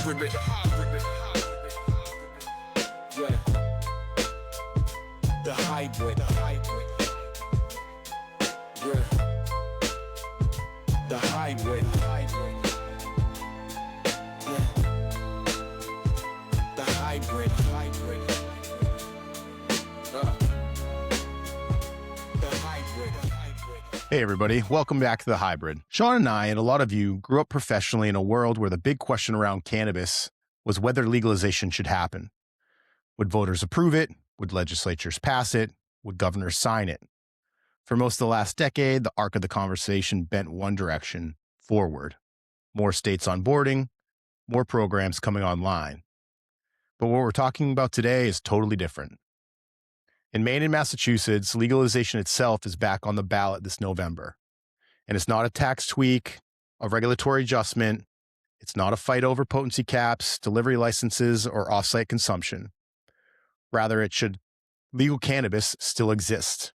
hybrid. Yeah. The hybrid. Yeah. The hybrid. Yeah. The hybrid. Hey everybody, welcome back to The Hybrid. Shawn and I, and a lot of you, grew up professionally in a world where the big question around cannabis was whether legalization should happen. Would voters approve it? Would legislatures pass it? Would governors sign it? For most of the last decade, the arc of the conversation bent one direction, forward. More states onboarding, more programs coming online. But what we're talking about today is totally different. In Maine and Massachusetts, legalization itself is back on the ballot this November. And it's not a tax tweak, a regulatory adjustment. It's not a fight over potency caps, delivery licenses, or off-site consumption. Rather, legal cannabis still exists.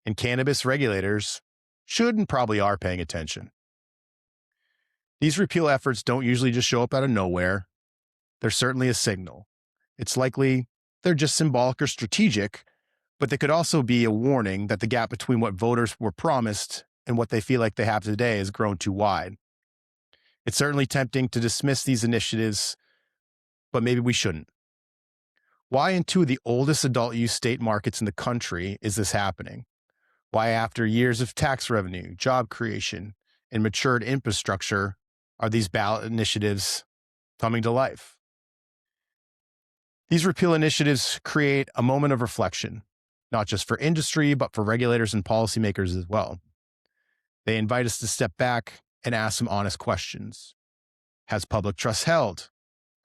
And cannabis regulators should and probably are paying attention. These repeal efforts don't usually just show up out of nowhere. They're certainly a signal. It's likely they're just symbolic or strategic, but they could also be a warning that the gap between what voters were promised and what they feel like they have today has grown too wide. It's certainly tempting to dismiss these initiatives, but maybe we shouldn't. Why in two of the oldest adult use state markets in the country is this happening? Why, after years of tax revenue, job creation, and matured infrastructure, are these ballot initiatives coming to life? These repeal initiatives create a moment of reflection, not just for industry, but for regulators and policymakers as well. They invite us to step back and ask some honest questions. Has public trust held?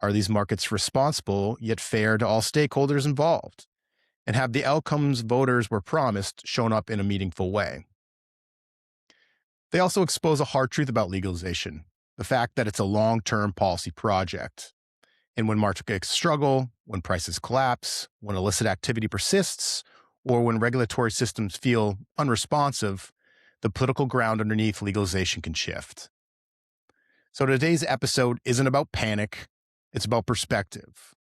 Are these markets responsible yet fair to all stakeholders involved? And have the outcomes voters were promised shown up in a meaningful way? They also expose a hard truth about legalization, the fact that it's a long-term policy project. And when markets struggle, when prices collapse, when illicit activity persists, or when regulatory systems feel unresponsive, the political ground underneath legalization can shift. So today's episode isn't about panic, it's about perspective.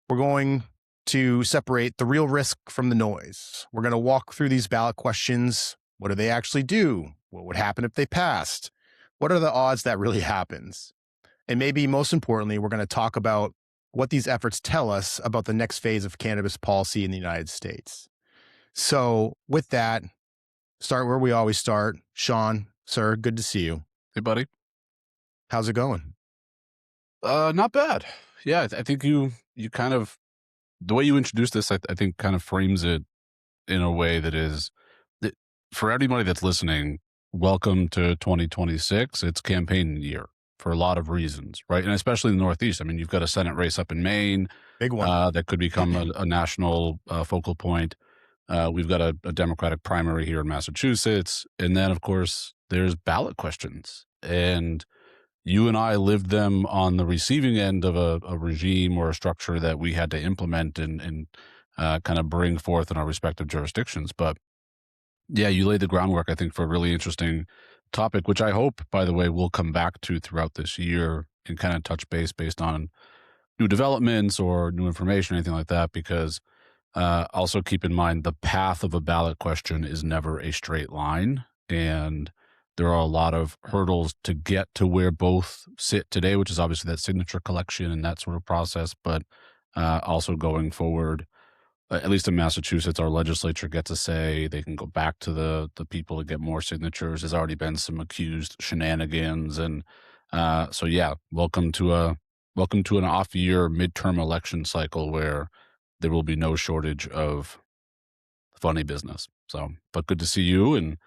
We're going to separate the real risk from the noise. We're going to walk through these ballot questions. What do they actually do? What would happen if they passed? What are the odds that really happens? And maybe most importantly, we're going to talk about what these efforts tell us about the next phase of cannabis policy in the United States. So with that, start where we always start. Shawn, sir, good to see you. Hey, buddy. How's it going? Not bad. Yeah, I think you kind of, the way you introduced this, I think kind of frames it in a way that is, that for everybody that's listening, welcome to 2026. It's campaign year for a lot of reasons, right? And especially in the Northeast. I mean, you've got a Senate race up in Maine. Big one. That could become a national focal point. We've got a Democratic primary here in Massachusetts. And then, of course, there's ballot questions. And you and I lived them on the receiving end of a regime or a structure that we had to implement and kind of bring forth in our respective jurisdictions. But yeah, you laid the groundwork, I think, for a really interesting topic, which I hope, by the way, we'll come back to throughout this year and kind of touch base based on new developments or new information, anything like that, because also keep in mind the path of a ballot question is never a straight line. And there are a lot of hurdles to get to where both sit today, which is obviously that signature collection and that sort of process. But also going forward, at least in Massachusetts, our legislature gets a say. They can go back to the people to get more signatures. There's already been some accused shenanigans. And so, yeah, welcome to an off-year midterm election cycle where there will be no shortage of funny business. So, but good to see you. And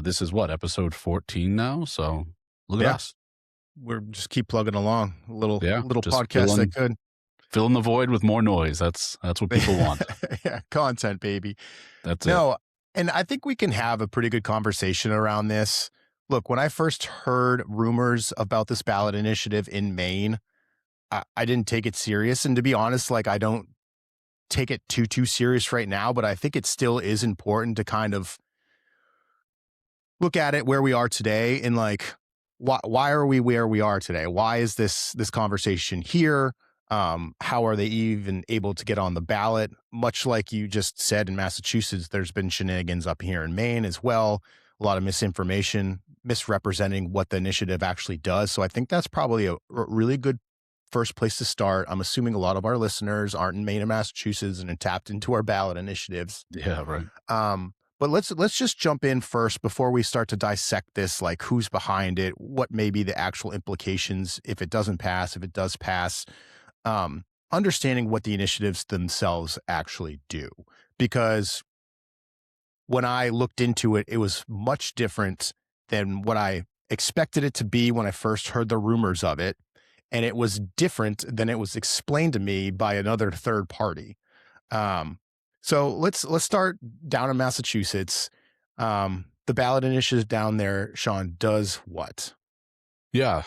this is what, episode 14 now? So look at us. We're just keep plugging along. A little podcast that could. Filling the void with more noise. That's what people want. Yeah, content, baby. That's it. No, and I think we can have a pretty good conversation around this. Look, when I first heard rumors about this ballot initiative in Maine, I didn't take it serious. And to be honest, like, I don't take it too serious right now, but I think it still is important to kind of look at it where we are today and like, why are we where we are today? Why is this conversation here? How are they even able to get on the ballot? Much like you just said in Massachusetts, there's been shenanigans up here in Maine as well. A lot of misinformation, misrepresenting what the initiative actually does. So I think that's probably a really good first place to start. I'm assuming a lot of our listeners aren't in Maine and Massachusetts and tapped into our ballot initiatives. Yeah, right. But let's just jump in first before we start to dissect this, like who's behind it, what may be the actual implications if it doesn't pass, if it does pass, understanding what the initiatives themselves actually do. Because when I looked into it, it was much different than what I expected it to be when I first heard the rumors of it. And it was different than it was explained to me by another third party. So let's start down in Massachusetts. The ballot initiative down there, Shawn, does what? Yeah.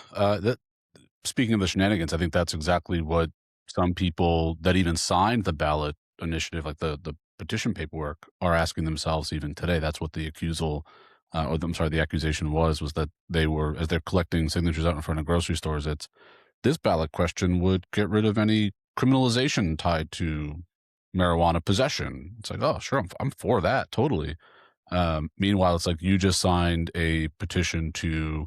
Speaking of the shenanigans, I think that's exactly what some people that even signed the ballot initiative, like the petition paperwork, are asking themselves even today. That's what the the accusation was that they were, as they're collecting signatures out in front of grocery stores, it's this ballot question would get rid of any criminalization tied to marijuana possession. It's like, oh, sure, I'm for that, totally. Meanwhile, it's like you just signed a petition to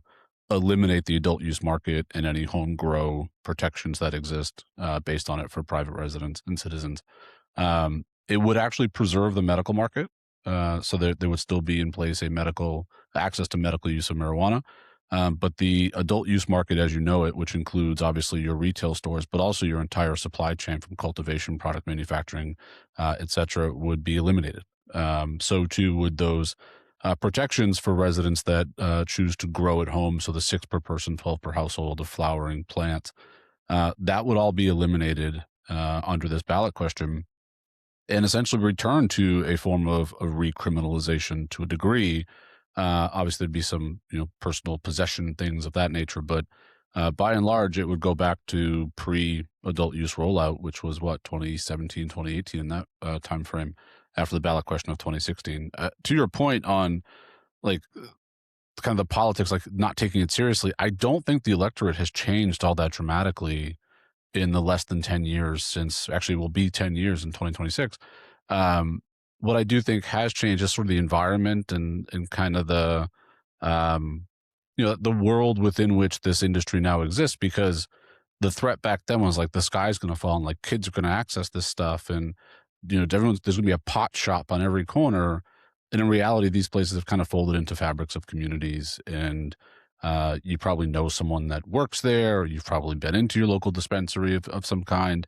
eliminate the adult use market and any home grow protections that exist based on it for private residents and citizens. It would actually preserve the medical market, so there would still be in place a medical access to medical use of marijuana. But the adult use market, as you know it, which includes obviously your retail stores, but also your entire supply chain from cultivation, product manufacturing, et cetera, would be eliminated. So too would those protections for residents that choose to grow at home. So the 6 per person, 12 per household of flowering plants, that would all be eliminated under this ballot question and essentially return to a form of recriminalization to a degree. Obviously, there'd be some personal possession things of that nature, but by and large, it would go back to pre-adult use rollout, which was 2017, 2018 in that time frame after the ballot question of 2016. To your point on like kind of the politics, like not taking it seriously, I don't think the electorate has changed all that dramatically in the less than 10 years since, actually will be 10 years in 2026. What I do think has changed is sort of the environment and kind of the, the world within which this industry now exists, because the threat back then was like the sky's going to fall and like kids are going to access this stuff. And, there's going to be a pot shop on every corner. And in reality, these places have kind of folded into fabrics of communities. And you probably know someone that works there, or you've probably been into your local dispensary of some kind.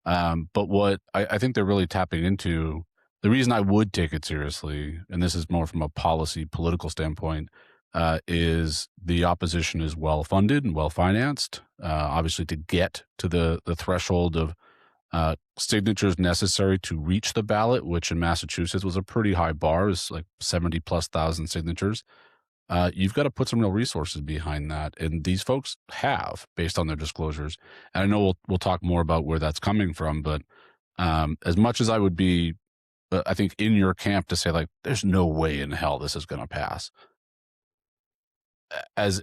But what I think they're really tapping into, the reason I would take it seriously, and this is more from a policy, political standpoint, is the opposition is well funded and well financed. Obviously, to get to the threshold of signatures necessary to reach the ballot, which in Massachusetts was a pretty high bar, is like 70,000+ signatures. You've got to put some real resources behind that, and these folks have, based on their disclosures. And I know we'll talk more about where that's coming from, but as much as I would be, I think, in your camp to say like, there's no way in hell this is going to pass. As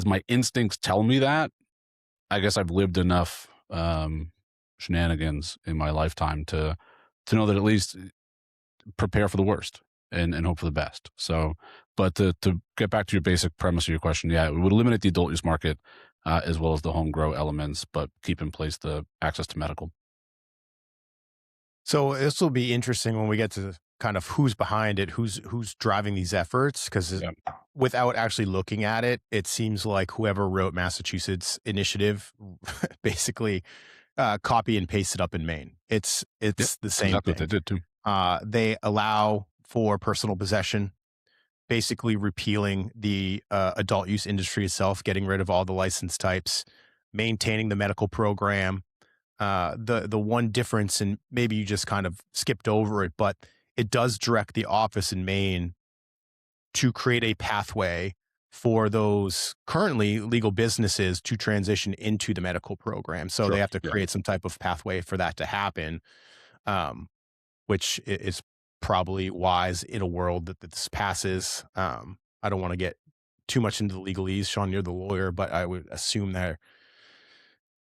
my instincts tell me that, I guess I've lived enough shenanigans in my lifetime to know that at least prepare for the worst and hope for the best. So, but to get back to your basic premise of your question, yeah, it would eliminate the adult use market as well as the home grow elements, but keep in place the access to medical. So this will be interesting when we get to kind of who's behind it, who's driving these efforts, because without actually looking at it, it seems like whoever wrote Massachusetts initiative basically copy and paste it up in Maine. It's the same exactly thing. what they did too. They allow for personal possession, basically repealing the adult use industry itself, getting rid of all the license types, maintaining the medical program. The one difference, and maybe you just kind of skipped over it, but it does direct the office in Maine to create a pathway for those currently legal businesses to transition into the medical program. So they have to create some type of pathway for that to happen, which is probably wise in a world that this passes. I don't want to get too much into the legalese. Shawn, you're the lawyer, but I would assume that.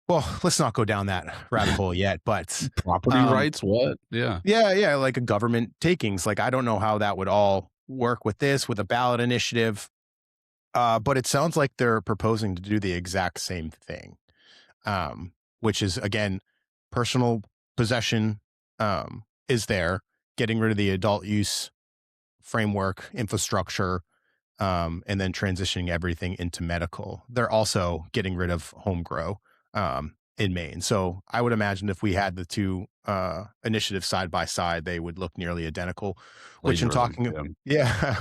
Well, let's not go down that rabbit hole yet. But Property rights? What? Yeah. yeah, like a government takings. Like I don't know how that would all work with this, with a ballot initiative. But it sounds like they're proposing to do the exact same thing, which is again, personal possession is there, getting rid of the adult use framework infrastructure, and then transitioning everything into medical. They're also getting rid of home grow in Maine. So I would imagine if we had the two initiatives side by side, they would look nearly identical. Which in talking, yeah,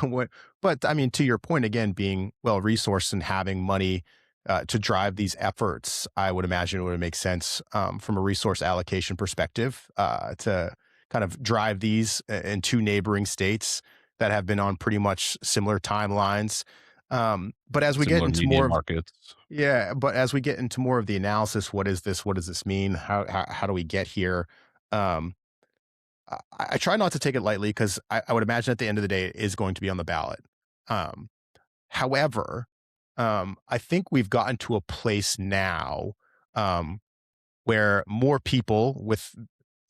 but I mean, to your point again, being well resourced and having money to drive these efforts, I would imagine it would make sense from a resource allocation perspective to kind of drive these in two neighboring states that have been on pretty much similar timelines. But as we get into more markets, but as we get into more of the analysis, what is this? What does this mean? How do we get here? I try not to take it lightly because I would imagine at the end of the day it is going to be on the ballot. However, I think we've gotten to a place now where more people with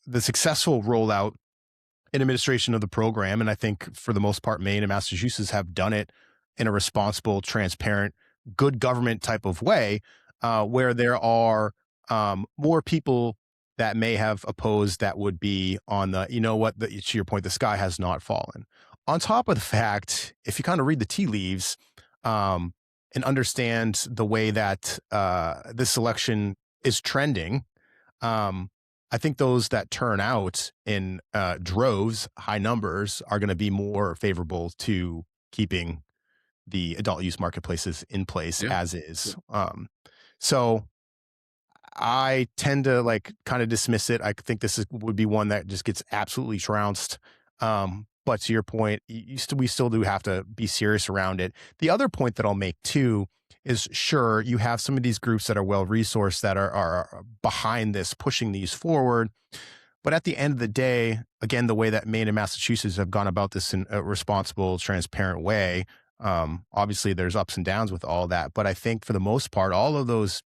the successful rollout and administration of the program, and I think for the most part, Maine and Massachusetts have done it in a responsible, transparent, good government type of way, where there are more people that may have opposed that would be on the, to your point, the sky has not fallen. On top of the fact, if you kind of read the tea leaves and understand the way that this election is trending, I think those that turn out in droves, high numbers, are going to be more favorable to keeping the adult use marketplaces in place as is. So I tend to kind of dismiss it. I think would be one that just gets absolutely trounced. But to your point, we still do have to be serious around it. The other point that I'll make too is, sure, you have some of these groups that are well resourced that are behind this, pushing these forward. But at the end of the day, again, the way that Maine and Massachusetts have gone about this in a responsible, transparent way, obviously there's ups and downs with all that. But I think for the most part, all of those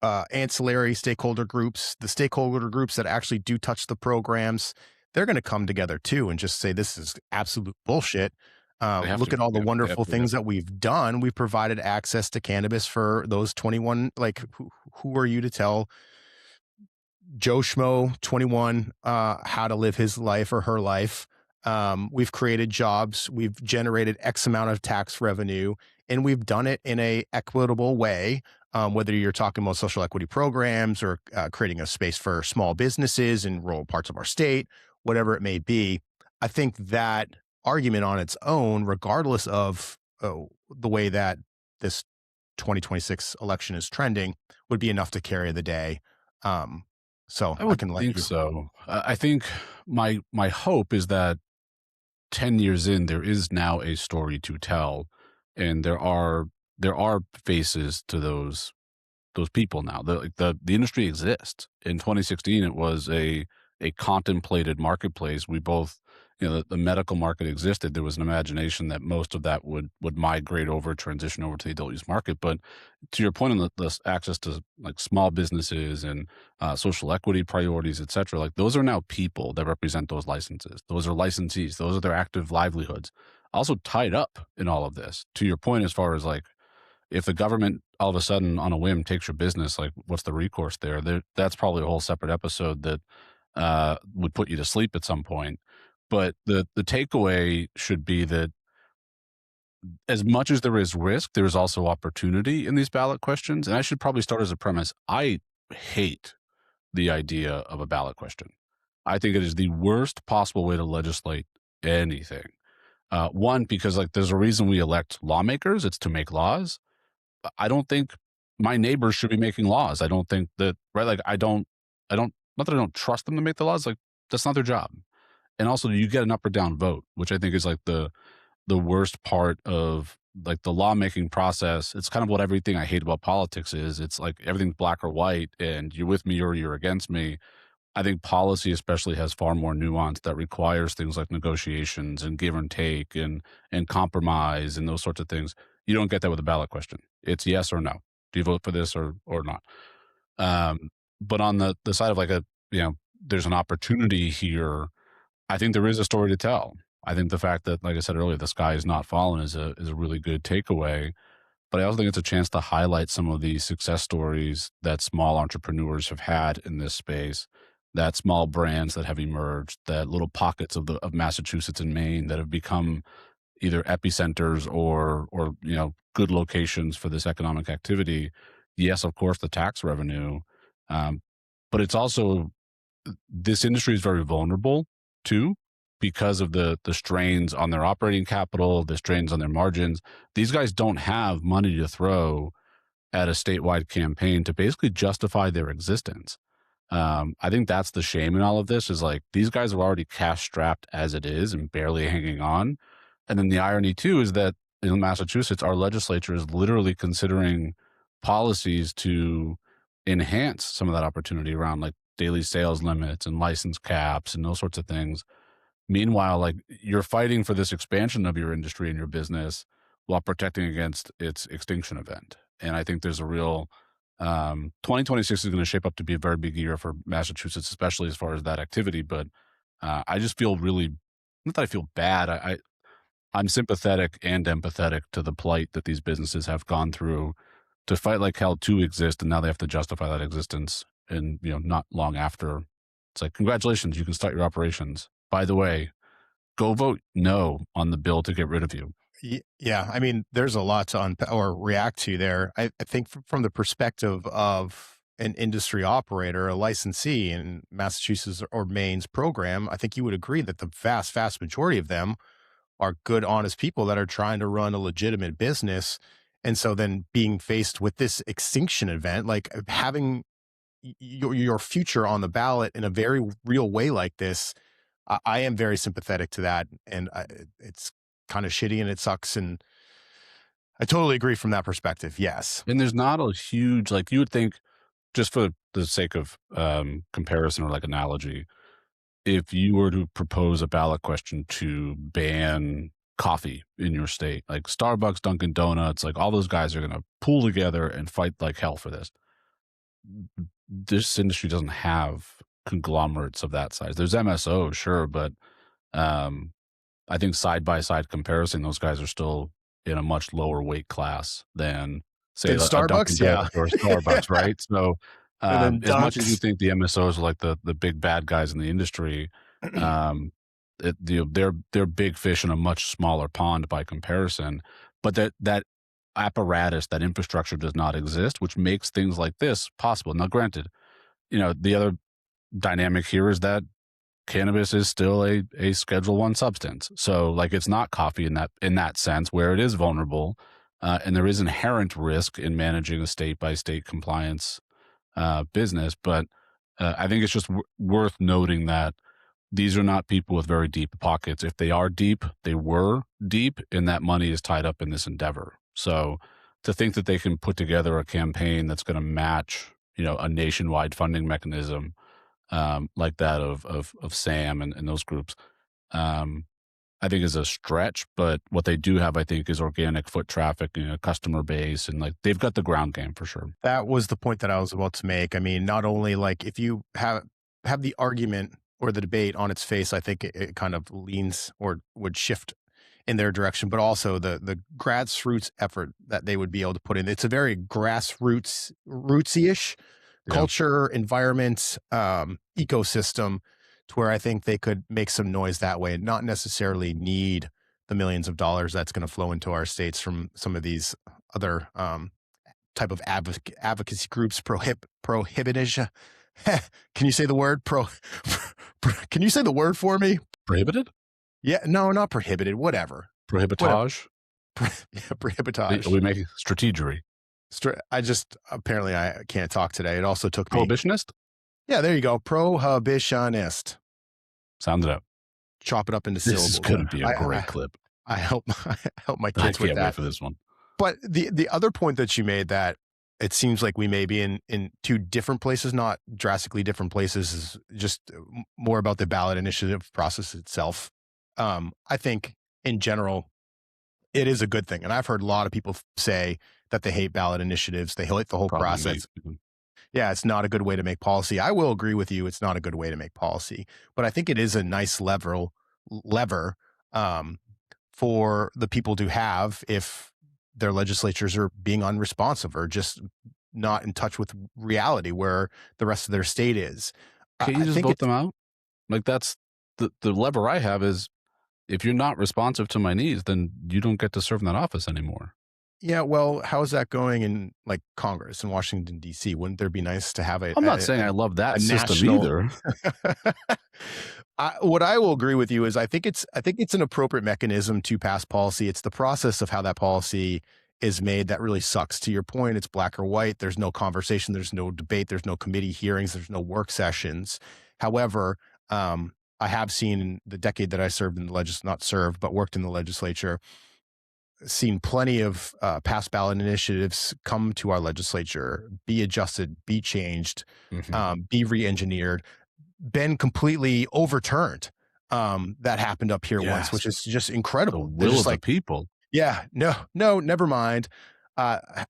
ancillary stakeholder groups, the stakeholder groups that actually do touch the programs, they're going to come together too and just say, this is absolute bullshit. Look at all the wonderful things that we've done. We've provided access to cannabis for those 21, who are you to tell Joe Schmo 21 how to live his life or her life? We've created jobs. We've generated X amount of tax revenue, and we've done it in a equitable way. Whether you're talking about social equity programs or creating a space for small businesses in rural parts of our state, whatever it may be, I think that argument on its own, regardless of the way that this 2026 election is trending, would be enough to carry the day. So I would think so. I think my hope is that 10 years in, there is now a story to tell, and there are faces to those people now. The industry exists. In 2016, it was a contemplated marketplace. We both, the medical market existed. There was an imagination that most of that would migrate over, transition over to the adult use market. But to your point on the access to small businesses and social equity priorities, et cetera, those are now people that represent those licenses. Those are licensees. Those are their active livelihoods. Also tied up in all of this. To your point, as far as if the government all of a sudden on a whim takes your business, what's the recourse there? That's probably a whole separate episode that would put you to sleep at some point. But the takeaway should be that as much as there is risk, there is also opportunity in these ballot questions. And I should probably start as a premise. I hate the idea of a ballot question. I think it is the worst possible way to legislate anything. One, because there's a reason we elect lawmakers. It's to make laws. I don't think my neighbors should be making laws. I don't think that, right? I don't, not that I don't trust them to make the laws. That's not their job. And also you get an up or down vote, which I think is the worst part of the lawmaking process. It's kind of what everything I hate about politics is. It's everything's black or white and you're with me or you're against me. I think policy especially has far more nuance that requires things like negotiations and give and take and compromise and those sorts of things. You don't get that with a ballot question. It's yes or no. Do you vote for this or not? But on the side of like there's an opportunity here. I think there is a story to tell. I think the fact that, like I said earlier, the sky is not falling is a really good takeaway. But I also think it's a chance to highlight some of the success stories that small entrepreneurs have had in this space, that small brands that have emerged, that little pockets of Massachusetts and Maine that have become either epicenters or good locations for this economic activity. Yes, of course, the tax revenue, um, but it's also this industry is very vulnerable too because of the strains on their operating capital, the strains on their margins. These guys don't have money to throw at a statewide campaign to basically justify their existence. I think that's the shame in all of this is like these guys are already cash strapped as it is and barely hanging on. And then the irony too is that in Massachusetts, our legislature is literally considering policies to enhance some of that opportunity around like daily sales limits and license caps and those sorts of things. Meanwhile, like you're fighting for this expansion of your industry and your business while protecting against its extinction event. And I think there's a real 2026 is going to shape up to be a very big year for Massachusetts, especially as far as that activity. But I just feel really, not that I feel bad. I'm sympathetic and empathetic to the plight that these businesses have gone through to fight like hell to exist, and now they have to justify that existence. And not long after, it's like, congratulations, you can start your operations. By the way, go vote no on the bill to get rid of you. Yeah, I mean, there's a lot to or react to there. I think from the perspective of an industry operator, a licensee in Massachusetts or Maine's program, I think you would agree that the vast, vast majority of them are good, honest people that are trying to run a legitimate business. And so then being faced with this extinction event, like having your future on the ballot in a very real way like this, I am very sympathetic to that. And it's kind of shitty and it sucks. And I totally agree from that perspective. Yes. And there's not a huge, like you would think, just for the sake of comparison or like analogy, if you were to propose a ballot question to ban coffee in your state, like Starbucks, Dunkin' Donuts, like all those guys are going to pool together and fight like hell for this. This industry doesn't have conglomerates of that size. There's MSO, sure, but I think side by side comparison, those guys are still in a much lower weight class than say a Dunkin' Starbucks, yeah, or Starbucks, right? So and then as much as you think the MSOs are like the big bad guys in the industry, they're big fish in a much smaller pond by comparison. But that apparatus, that infrastructure does not exist, which makes things like this possible. Now, granted, the other dynamic here is that cannabis is still a Schedule I substance. So like it's not coffee in that sense where it is vulnerable. And there is inherent risk in managing a state by state compliance business. But I think it's just worth noting that these are not people with very deep pockets. If they are deep, they were deep, and that money is tied up in this endeavor. So to think that they can put together a campaign that's going to match, a nationwide funding mechanism like that of SAM and those groups, I think is a stretch. But what they do have, I think, is organic foot traffic, customer base, and like they've got the ground game for sure. that was the point that I was about to make. I mean, not only like if you have the argument or the debate on its face, I think it kind of leans or would shift in their direction, but also the grassroots effort that they would be able to put in. It's a very rootsy-ish culture, environment, ecosystem, to where I think they could make some noise that way and not necessarily need the millions of dollars that's going to flow into our states from some of these other type of advocacy groups, prohibition. Can you say the word can you say the word for me? Prohibited? Yeah, no, not prohibited. Whatever. Prohibitage? Prohibitage. Are we making strategery? Apparently I can't talk today. It also took me. Prohibitionist? Yeah, there you go. Prohibitionist. Sounds it out. Chop it up into syllables. This is going to be a great clip. I help my kids with I can't that. wait for this one. But the other point that you made that it seems like we may be in two different places, not drastically different places, is just more about the ballot initiative process itself. I think in general, it is a good thing. And I've heard a lot of people say that they hate ballot initiatives. They hate the whole Probably process. me. Yeah, it's not a good way to make policy. I will agree with you. It's not a good way to make policy, but I think it is a nice lever um, for the people to have if their legislatures are being unresponsive or just not in touch with reality where the rest of their state is. Can't you I just think vote it's, them out? Like that's the lever I have is if you're not responsive to my needs, then you don't get to serve in that office anymore. yeah, well, how's that going in like Congress in Washington, D.C.? Wouldn't there be nice to have I'm not saying I love a that system national either. what I will agree with you is I think it's an appropriate mechanism to pass policy. It's the process of how that policy is made that really sucks. To your point, it's black or white. There's no conversation. There's no debate. There's no committee hearings. There's no work sessions. However, I have seen in the decade that I served in the not served, but worked in the legislature, seen plenty of past ballot initiatives come to our legislature, be adjusted, be changed, be re-engineered, been completely overturned. That happened up here once, which is just The incredible. They're will just of the like, people. yeah, no, never mind.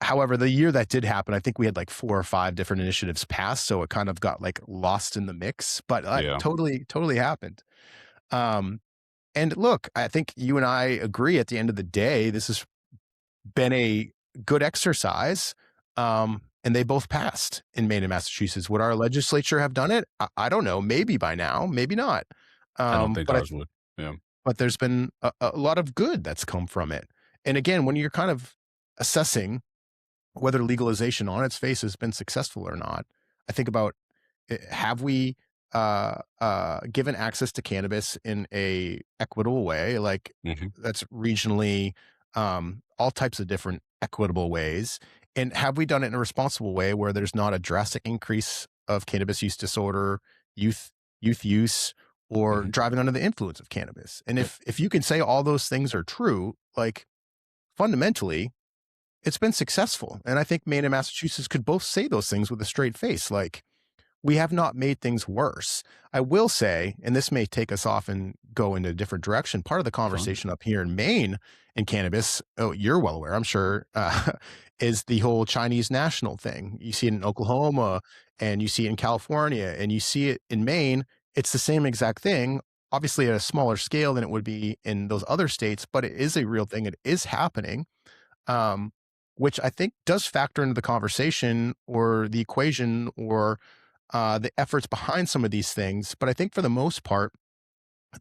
However, the year that did happen, I think we had like 4 or 5 different initiatives passed, so it kind of got like lost in the mix. But Yeah. totally happened. And look, I think you and I agree. At the end of the day, this has been a good exercise. And they both passed in Maine and Massachusetts. Would our legislature have done it? I don't know. Maybe by now, maybe not. I don't think But ours would. Yeah. but there's been a lot of good that's come from it. And again, when you're kind of assessing whether legalization on its face has been successful or not, I think about have we given access to cannabis in a equitable way, like that's regionally, all types of different equitable ways, and have we done it in a responsible way where there's not a drastic increase of cannabis use disorder, youth use, or driving under the influence of cannabis? And if you can say all those things are true, like fundamentally, it's been successful. And I think Maine and Massachusetts could both say those things with a straight face, like, we have not made things worse. I will say, and this may take us off and go in a different direction, part of the conversation up here in Maine in cannabis, oh, you're well aware, I'm sure, is the whole Chinese national thing. You see it in Oklahoma, and you see it in California, and you see it in Maine. It's the same exact thing, obviously at a smaller scale than it would be in those other states, but it is a real thing. It is happening. Which I think does factor into the conversation or the equation or the efforts behind some of these things. But I think for the most part,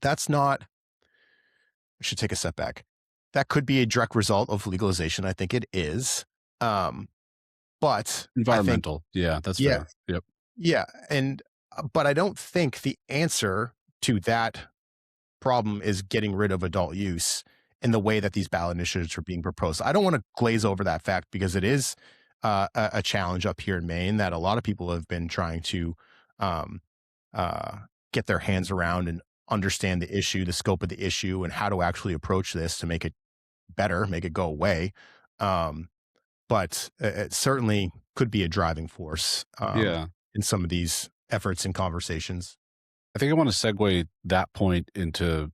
that's not, I should take a step back. That could be a direct result of legalization. I think it is. But environmental. Yeah, that's fair. Yep. Yeah. And, but I don't think the answer to that problem is getting rid of adult use in the way that these ballot initiatives are being proposed. I don't want to glaze over that fact because it is a challenge up here in Maine that a lot of people have been trying to get their hands around and understand the issue, the scope of the issue, and how to actually approach this to make it better, make it go away. But it certainly could be a driving force in some of these efforts and conversations. I think I want to segue that point into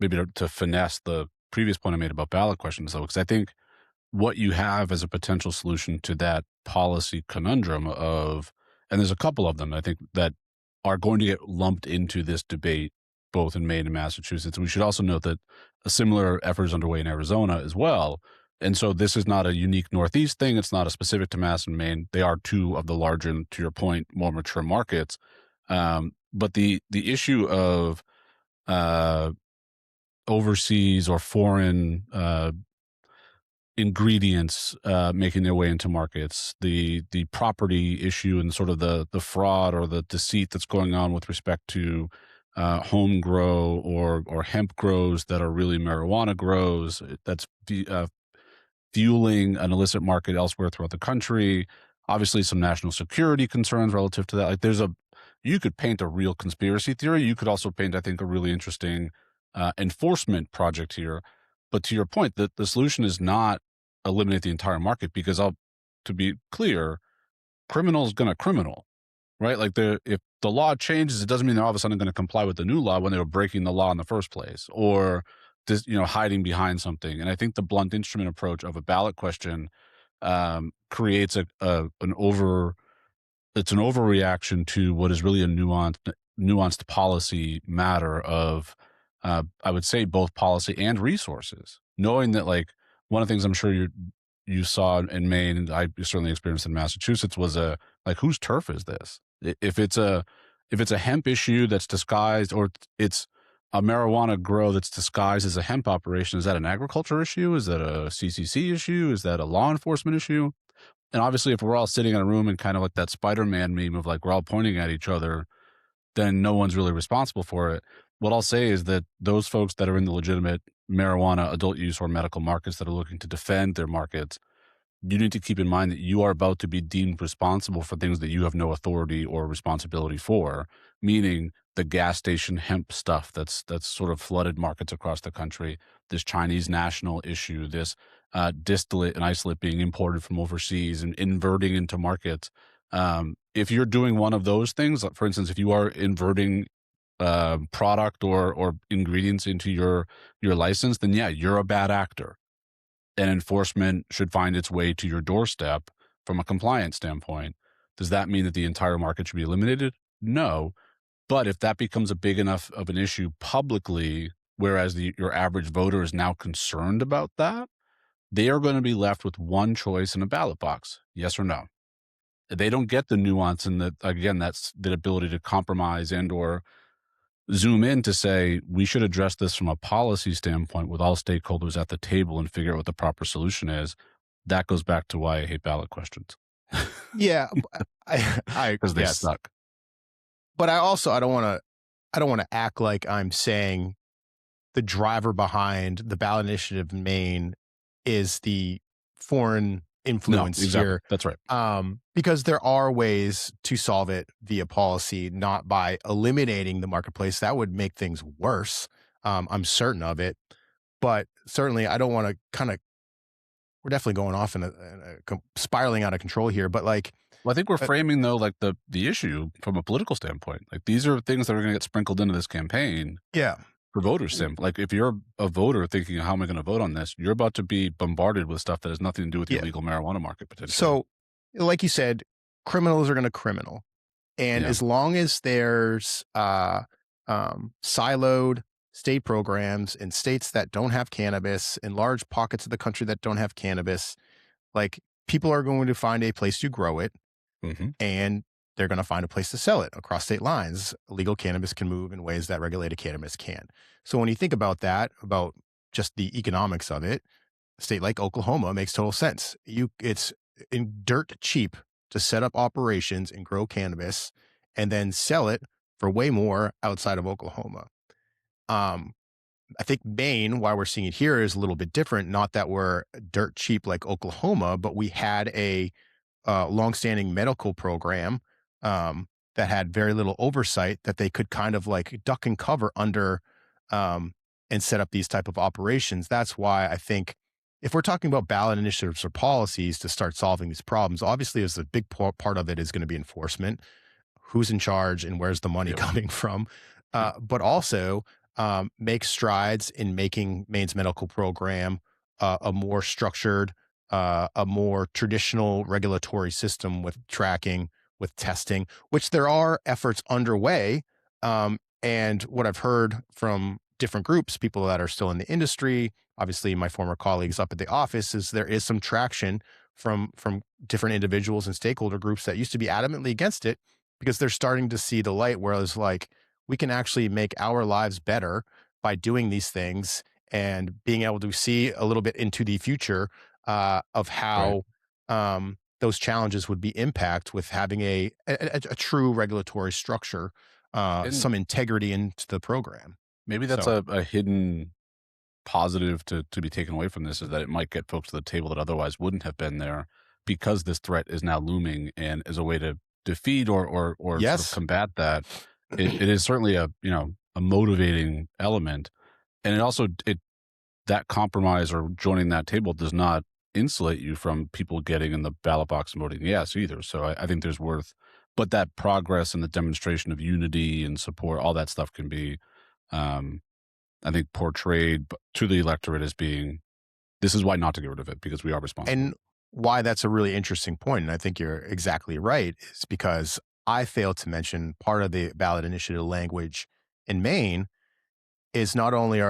maybe to finesse the previous point I made about ballot questions, though, because I think what you have as a potential solution to that policy conundrum of, and there's a couple of them I think that are going to get lumped into this debate, both in Maine and Massachusetts. We should also note that a similar effort is underway in Arizona as well. And so this is not a unique Northeast thing. It's not a specific to Mass and Maine. They are two of the larger, to your point, more mature markets. But the issue of overseas or foreign ingredients making their way into markets, the property issue and sort of the fraud or the deceit that's going on with respect to home grow or hemp grows that are really marijuana grows that's fueling an illicit market elsewhere throughout the country. Obviously, some national security concerns relative to that. Like you could paint a real conspiracy theory. You could also paint, I think, a really interesting enforcement project here. But to your point, the solution is not eliminate the entire market, because to be clear, criminal's gonna criminal, right? Like if the law changes, it doesn't mean they're all of a sudden going to comply with the new law when they were breaking the law in the first place, or just hiding behind something. And I think the blunt instrument approach of a ballot question creates it's an overreaction to what is really a nuanced policy matter of, I would say, both policy and resources. Knowing that, like, one of the things I'm sure you saw in Maine, and I certainly experienced in Massachusetts, was like, whose turf is this? If it's a hemp issue that's disguised, or it's a marijuana grow that's disguised as a hemp operation, is that an agriculture issue? Is that a CCC issue? Is that a law enforcement issue? And obviously, if we're all sitting in a room and kind of like that Spider-Man meme of like we're all pointing at each other, then no one's really responsible for it. What I'll say is that those folks that are in the legitimate marijuana adult use or medical markets that are looking to defend their markets, you need to keep in mind that you are about to be deemed responsible for things that you have no authority or responsibility for, meaning the gas station hemp stuff that's sort of flooded markets across the country, this Chinese national issue, this distillate and isolate being imported from overseas and inverting into markets. If you're doing one of those things, for instance, if you are inverting product or ingredients into your license, then yeah, you're a bad actor. And enforcement should find its way to your doorstep from a compliance standpoint. Does that mean that the entire market should be eliminated? No. But if that becomes a big enough of an issue publicly, whereas your average voter is now concerned about that, they are going to be left with one choice in a ballot box, yes or no. They don't get the nuance, and that's the ability to compromise and or zoom in to say, we should address this from a policy standpoint with all stakeholders at the table and figure out what the proper solution is. That goes back to why I hate ballot questions. Yeah, because they suck. But I don't want to act like I'm saying the driver behind the ballot initiative in Maine is the foreign influence here. That's right. Because there are ways to solve it via policy, not by eliminating the marketplace. That would make things worse. I'm certain of it. But certainly, I don't want to we're definitely going off in a spiraling out of control here. But like, well, I think we're framing though, like the issue from a political standpoint. Like, these are things that are going to get sprinkled into this campaign. Yeah. For voters, like if you're a voter thinking, how am I going to vote on this? You're about to be bombarded with stuff that has nothing to do with the illegal marijuana market potentially. So, like you said, criminals are going to criminal. And as long as there's siloed state programs in states that don't have cannabis, in large pockets of the country that don't have cannabis, like, people are going to find a place to grow it, and they're going to find a place to sell it across state lines. Legal cannabis can move in ways that regulated cannabis can't. So when you think about that, about just the economics of it, a state like Oklahoma makes total sense. It's dirt cheap to set up operations and grow cannabis and then sell it for way more outside of Oklahoma. I think Maine, why we're seeing it here, is a little bit different. Not that we're dirt cheap like Oklahoma, but we had a longstanding medical program that had very little oversight, that they could kind of like duck and cover under and set up these type of operations. That's why I think if we're talking about ballot initiatives or policies to start solving these problems, obviously as a big part of it is going to be enforcement. Who's in charge and where's the money coming from? But also make strides in making Maine's medical program a more structured, a more traditional regulatory system with tracking, with testing, which there are efforts underway. And what I've heard from different groups, people that are still in the industry, obviously my former colleagues up at the office, is there is some traction from different individuals and stakeholder groups that used to be adamantly against it, because they're starting to see the light, where it's like, we can actually make our lives better by doing these things and being able to see a little bit into the future of how those challenges would be impact with having a true regulatory structure, some integrity into the program. Maybe that's a hidden positive to be taken away from this, is that it might get folks to the table that otherwise wouldn't have been there, because this threat is now looming, and as a way to defeat or sort of combat that. It is certainly a motivating element. And it also, that compromise or joining that table does not insulate you from people getting in the ballot box and voting yes either. So I think there's worth, but that progress and the demonstration of unity and support, all that stuff can be, um, I think, portrayed to the electorate as being, this is why not to get rid of it, because we are responsible. And why that's a really interesting point, and I think you're exactly right, is because I failed to mention part of the ballot initiative language in Maine is not only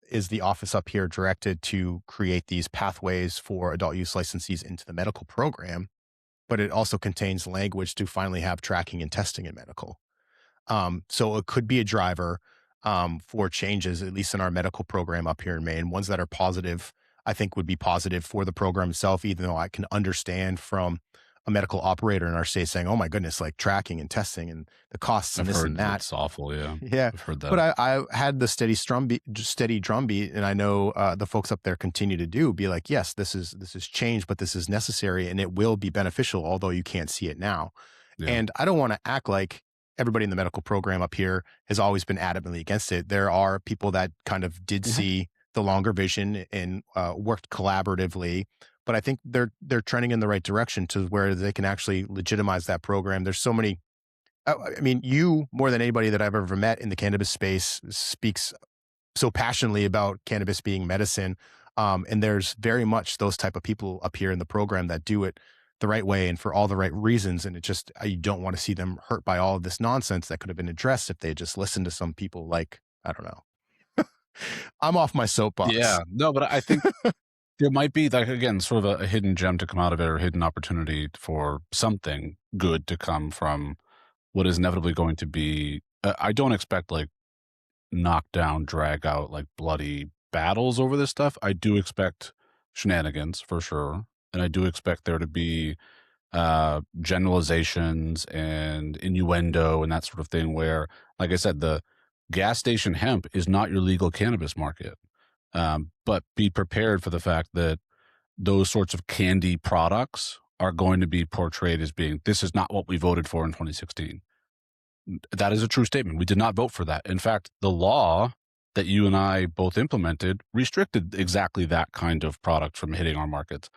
is the office up here directed to create these pathways for adult use licensees into the medical program, but it also contains language to finally have tracking and testing in medical. So it could be a driver for changes, at least in our medical program up here in Maine. Ones that are positive, I think, would be positive for the program itself, even though I can understand from a medical operator in our state saying, oh my goodness, like tracking and testing and the costs and I've this heard and that. it's awful. Yeah. Yeah. I've heard that. But I had the steady drumbeat, and I know the folks up there continue to be like, yes, this is change, but this is necessary and it will be beneficial, although you can't see it now. Yeah. And I don't want to act like everybody in the medical program up here has always been adamantly against it. There are people that kind of did see the longer vision and worked collaboratively, but I think they're trending in the right direction to where they can actually legitimize that program. There's so many. I mean, you more than anybody that I've ever met in the cannabis space speaks so passionately about cannabis being medicine. And there's very much those type of people up here in the program that do it the right way and for all the right reasons. And it just, you don't want to see them hurt by all of this nonsense that could have been addressed if they just listened to some people like, I don't know. I'm off my soapbox. Yeah. No, but I think there might be, like, again, sort of a hidden gem to come out of it, or a hidden opportunity for something good to come from what is inevitably going to be. I don't expect like knockdown, drag out, like bloody battles over this stuff. I do expect shenanigans for sure. And I do expect there to be generalizations and innuendo and that sort of thing where, like I said, the gas station hemp is not your legal cannabis market. But be prepared for the fact that those sorts of candy products are going to be portrayed as being, this is not what we voted for in 2016. That is a true statement. We did not vote for that. In fact, the law that you and I both implemented restricted exactly that kind of product from hitting our markets.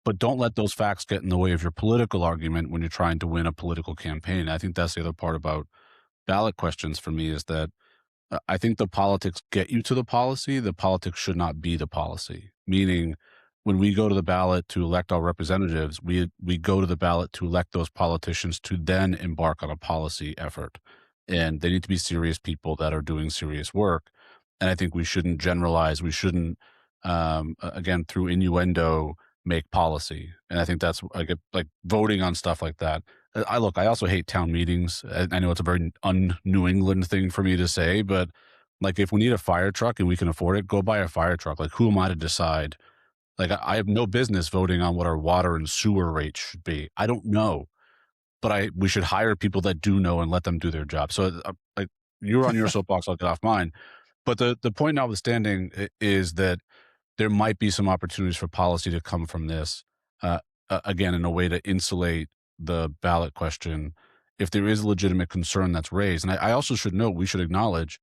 But don't let those facts get in the way of your political argument when you're trying to win a political campaign. I think that's the other part about ballot questions for me, is that I think the politics get you to the policy. The politics should not be the policy. Meaning, when we go to the ballot to elect our representatives, we go to the ballot to elect those politicians to then embark on a policy effort. And they need to be serious people that are doing serious work. And I think we shouldn't generalize. We shouldn't, again, through innuendo, make policy. And I think that's like voting on stuff like that. I also hate town meetings. I know it's a very un-New England thing for me to say, but like, if we need a fire truck and we can afford it, go buy a fire truck. Like, who am I to decide? Like, I have no business voting on what our water and sewer rates should be. I don't know, but we should hire people that do know and let them do their job. So like, you're on your soapbox, I'll get off mine. But the point notwithstanding is that there might be some opportunities for policy to come from this, again, in a way to insulate the ballot question if there is a legitimate concern that's raised. And I also should note, we should acknowledge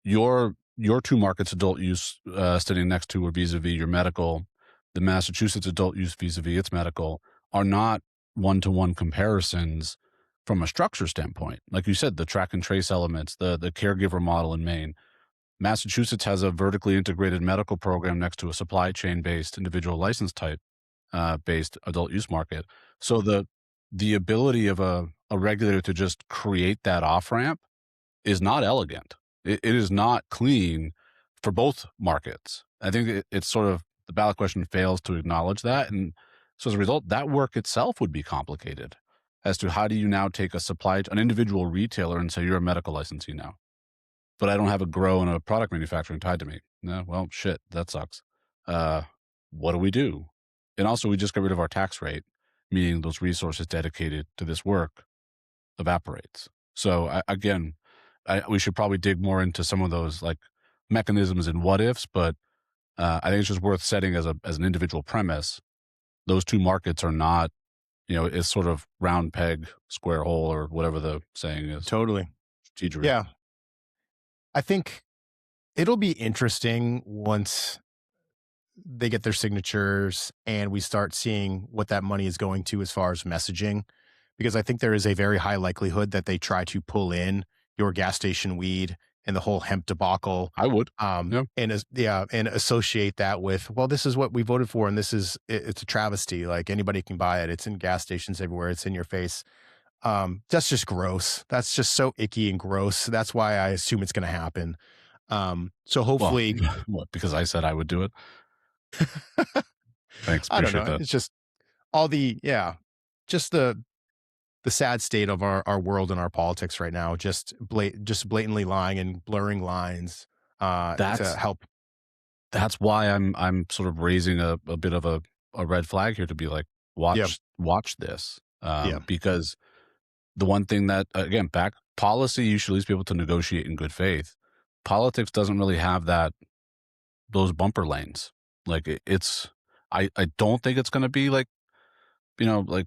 your two markets, adult use standing next to or vis-a-vis your medical, the Massachusetts adult use vis-a-vis its medical, are not one-to-one comparisons from a structure standpoint. Like you said, the track and trace elements, the caregiver model in Maine. Massachusetts has a vertically integrated medical program next to a supply chain based individual license type based adult use market. So the ability of a regulator to just create that off ramp is not elegant. It is not clean for both markets. I think it's sort of, the ballot question fails to acknowledge that. And so as a result, that work itself would be complicated as to how do you now take an individual retailer and say, you're a medical licensee now, but I don't have a grow and a product manufacturing tied to me. No, well, shit, that sucks. What do we do? And also, we just got rid of our tax rate, meaning those resources dedicated to this work evaporates. So again, we should probably dig more into some of those like mechanisms and what ifs, but I think it's just worth setting as an individual premise. Those two markets are not, it's sort of round peg, square hole, or whatever the saying is. Totally. Procedurally. Yeah. I think it'll be interesting once they get their signatures and we start seeing what that money is going to as far as messaging, because I think there is a very high likelihood that they try to pull in your gas station weed and the whole hemp debacle, I would. Yeah. and associate that with, well, this is what we voted for, and it's a travesty. Like anybody can buy it. It's in gas stations everywhere. It's in your face. That's just gross. That's just so icky and gross. That's why I assume it's going to happen. So Well, hopefully, what? Because I said I would do it. Thanks. I don't Appreciate know. that. It's just just the sad state of our world and our politics right now. Just blatantly lying and blurring lines to That's help. that's why I'm sort of raising a bit of a red flag here to be like, Yeah, watch this. yeah, Because the one thing that, again, back policy, you should at least be able to negotiate in good faith. Politics doesn't really have those bumper lanes. Like I don't think it's going to be like, like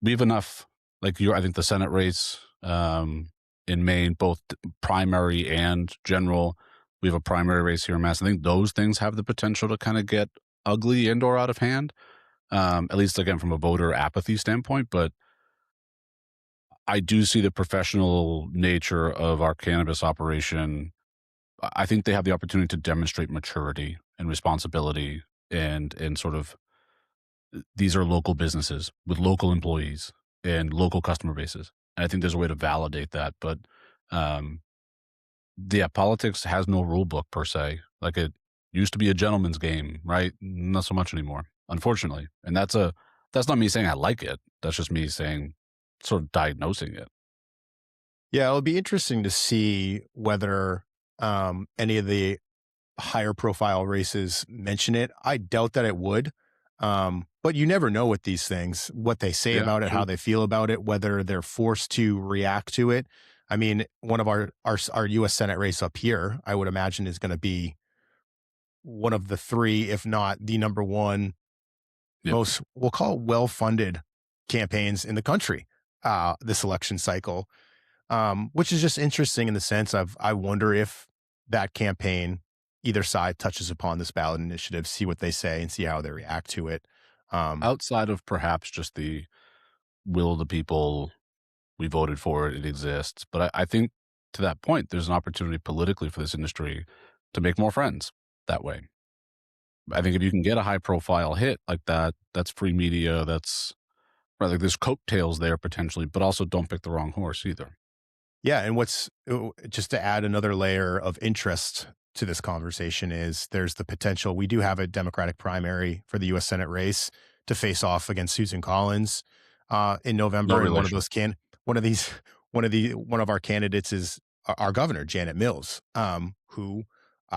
we have enough, like I think the Senate race, in Maine, both primary and general, we have a primary race here in Mass. I think those things have the potential to kind of get ugly and or out of hand. At least again, from a voter apathy standpoint, but I do see the professional nature of our cannabis operation. I think they have the opportunity to demonstrate maturity and responsibility and sort of, these are local businesses with local employees and local customer bases. And I think there's a way to validate that. But um, yeah, politics has no rule book per se. Like it used to be a gentleman's game, right? Not so much anymore, unfortunately. And that's not me saying I like it. That's just me saying, sort of diagnosing it. yeah. It'll be interesting to see whether any of the higher profile races mention it. I doubt that it would. But you never know with these things, what they say Yeah, about it, true. how they feel about it, whether they're forced to react to it. I mean, one of our US Senate race up here, I would imagine, is going to be one of the three, if not the number one Yep. most, we'll call it, well-funded campaigns in the country, this election cycle. Which is just interesting in the sense of, I wonder if that campaign, either side, touches upon this ballot initiative, see what they say and see how they react to it. Outside of perhaps just the will of the people, we voted for it, it exists. But I think to that point, there's an opportunity politically for this industry to make more friends that way. I think if you can get a high profile hit like that, that's free media. That's right. Like there's coattails there potentially, but also don't pick the wrong horse either. Yeah, and just to add another layer of interest to this conversation is there's the potential. We do have a Democratic primary for the U.S. Senate race to face off against Susan Collins in No November, and relation. one of our candidates is our governor, Janet Mills, who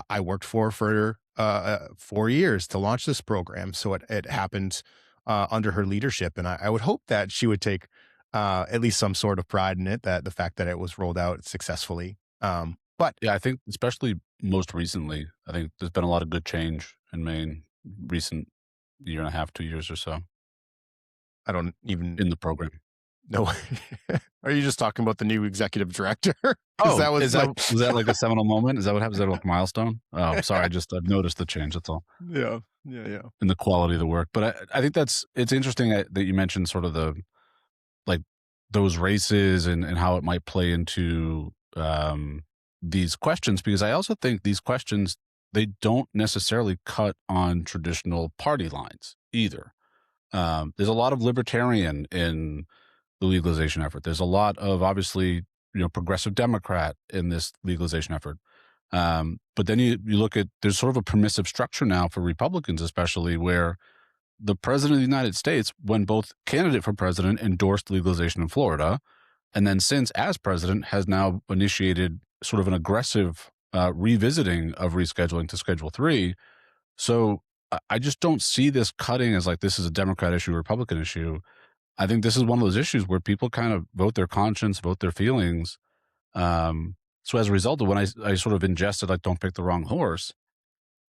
I worked for 4 years to launch this program. So it happened under her leadership, and I would hope that she would take at least some sort of pride in it, that the fact that it was rolled out successfully. But Yeah, I think especially most recently, I think there's been a lot of good change in Maine recent year and a half, 2 years or so I don't even in the program. know. Are you just talking about the new executive director? Because Oh, that was like, was that like a seminal moment? Is that what happens? Is that like a milestone? Oh, sorry. I've noticed the change. That's all. yeah, yeah, yeah. In the quality of the work. But I think it's interesting that you mentioned sort of like those races and how it might play into these questions, because I also think these questions, they don't necessarily cut on traditional party lines either. There's a lot of libertarian in the legalization effort. There's a lot of obviously, progressive Democrat in this legalization effort. But then you look at, there's sort of a permissive structure now for Republicans, especially, where the president of the United States, when both candidate for president, endorsed legalization in Florida, and then since as president has now initiated sort of an aggressive revisiting of rescheduling to Schedule 3. So I just don't see this cutting as like this is a Democrat issue, Republican issue. I think this is one of those issues where people kind of vote their conscience, vote their feelings. So as a result of when I sort of ingested like don't pick the wrong horse,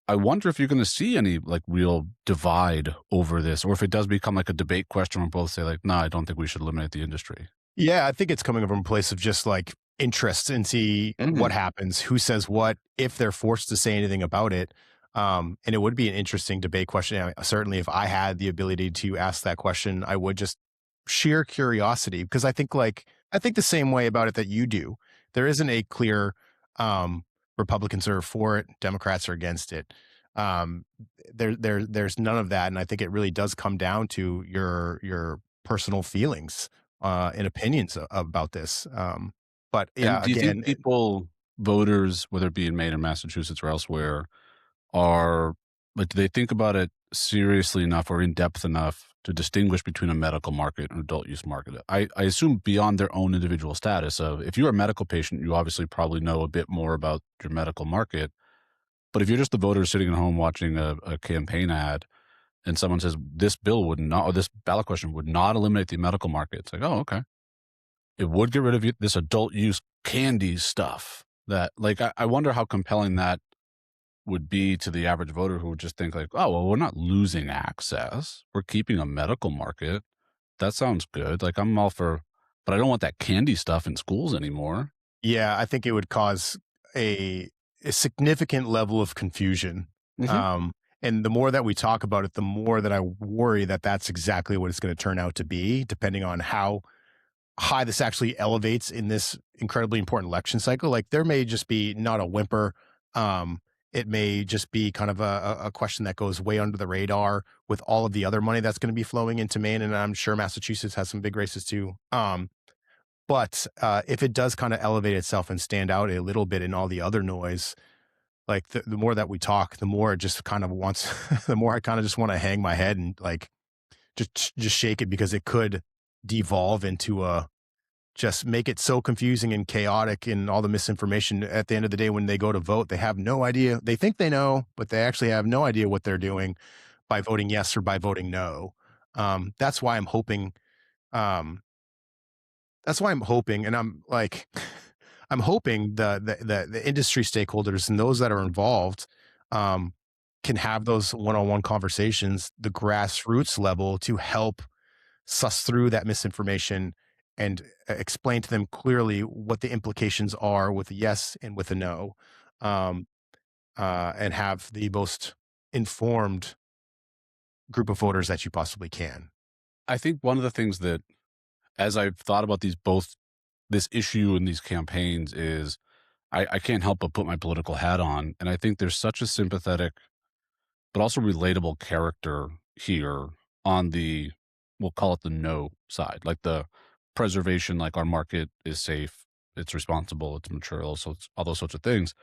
I wonder if you're going to see any like real divide over this, or if it does become like a debate question where both say like, no, I don't think we should eliminate the industry. Yeah, I think it's coming from a place of just like interest and see what happens, who says what, if they're forced to say anything about it. And it would be an interesting debate question. I mean, certainly, if I had the ability to ask that question, I would just sheer curiosity because I think the same way about it that you do. There isn't a clear Republicans are for it, Democrats are against it. Um, there's none of that, and I think it really does come down to your personal feelings and opinions about this. But And yeah, do you think again, people, voters, whether it be in Maine or Massachusetts or elsewhere, are like, do they think about it seriously enough or in depth enough to distinguish between a medical market and adult use market? I assume beyond their own individual status of, if you're a medical patient, you obviously probably know a bit more about your medical market. But if you're just the voter sitting at home watching a campaign ad and someone says this bill would not, or this ballot question would not eliminate the medical market, it's like, oh, okay. It would get rid of this adult use candy stuff that, like, I wonder how compelling that would be to the average voter who would just think like, oh, well, we're not losing access. We're keeping a medical market. That sounds good. Like, I'm all for, but I don't want that candy stuff in schools anymore. yeah, I think it would cause a a significant level of confusion. Hmm. Um, and the more that we talk about it, the more that I worry that that's exactly what it's going to turn out to be, depending on how high this actually elevates in this incredibly important election cycle. Like there may just be not a whimper. Um, it may just be kind of a question that goes way under the radar with all of the other money that's going to be flowing into Maine, and I'm sure Massachusetts has some big races too. But if it does kind of elevate itself and stand out a little bit in all the other noise, like the more that we talk, the more it just kind of wants, the more I kind of just want to hang my head and like just shake it because it could devolve into a just make it so confusing and chaotic and all the misinformation. At the end of the day, when they go to vote, they have no idea. They think they know, but they actually have no idea what they're doing by voting yes or by voting no. That's why I'm hoping. Um, that's why I'm hoping, and I'm like, I'm hoping the industry stakeholders and those that are involved um, can have those one-on-one conversations, the grassroots level, to help suss through that misinformation and explain to them clearly what the implications are with a yes and with a no, um, and have the most informed group of voters that you possibly can. I think one of the things that, as I've thought about this issue and these campaigns, is I can't help but put my political hat on. And I think there's such a sympathetic, but also relatable character here on the, we'll call it the no side, like the preservation, like our market is safe, it's responsible, it's mature, all those sorts of things.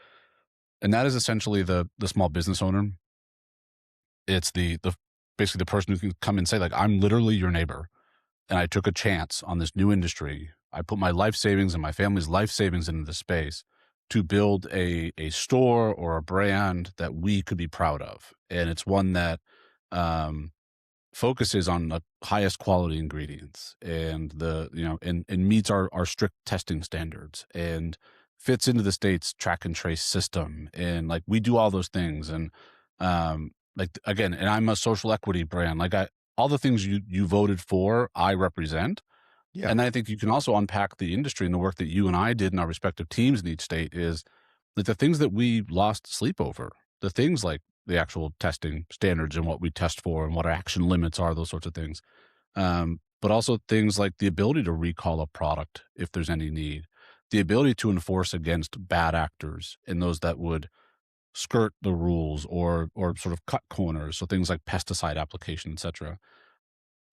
And that is essentially the small business owner. It's the basically the person who can come and say, like, I'm literally your neighbor and I took a chance on this new industry. I put my life savings and my family's life savings into this space to build a store or a brand that we could be proud of. And it's one that um, focuses on the highest quality ingredients and and meets our strict testing standards and fits into the state's track and trace system. And like, we do all those things. And like, again, and I'm a social equity brand. Like, all the things you voted for, I represent. Yeah. And I think you can also unpack the industry and the work that you and I did in our respective teams in each state is like the things that we lost sleep over, the things like the actual testing standards and what we test for and what our action limits are, those sorts of things. But also things like the ability to recall a product if there's any need, the ability to enforce against bad actors and those that would skirt the rules or sort of cut corners. So things like pesticide application, et cetera.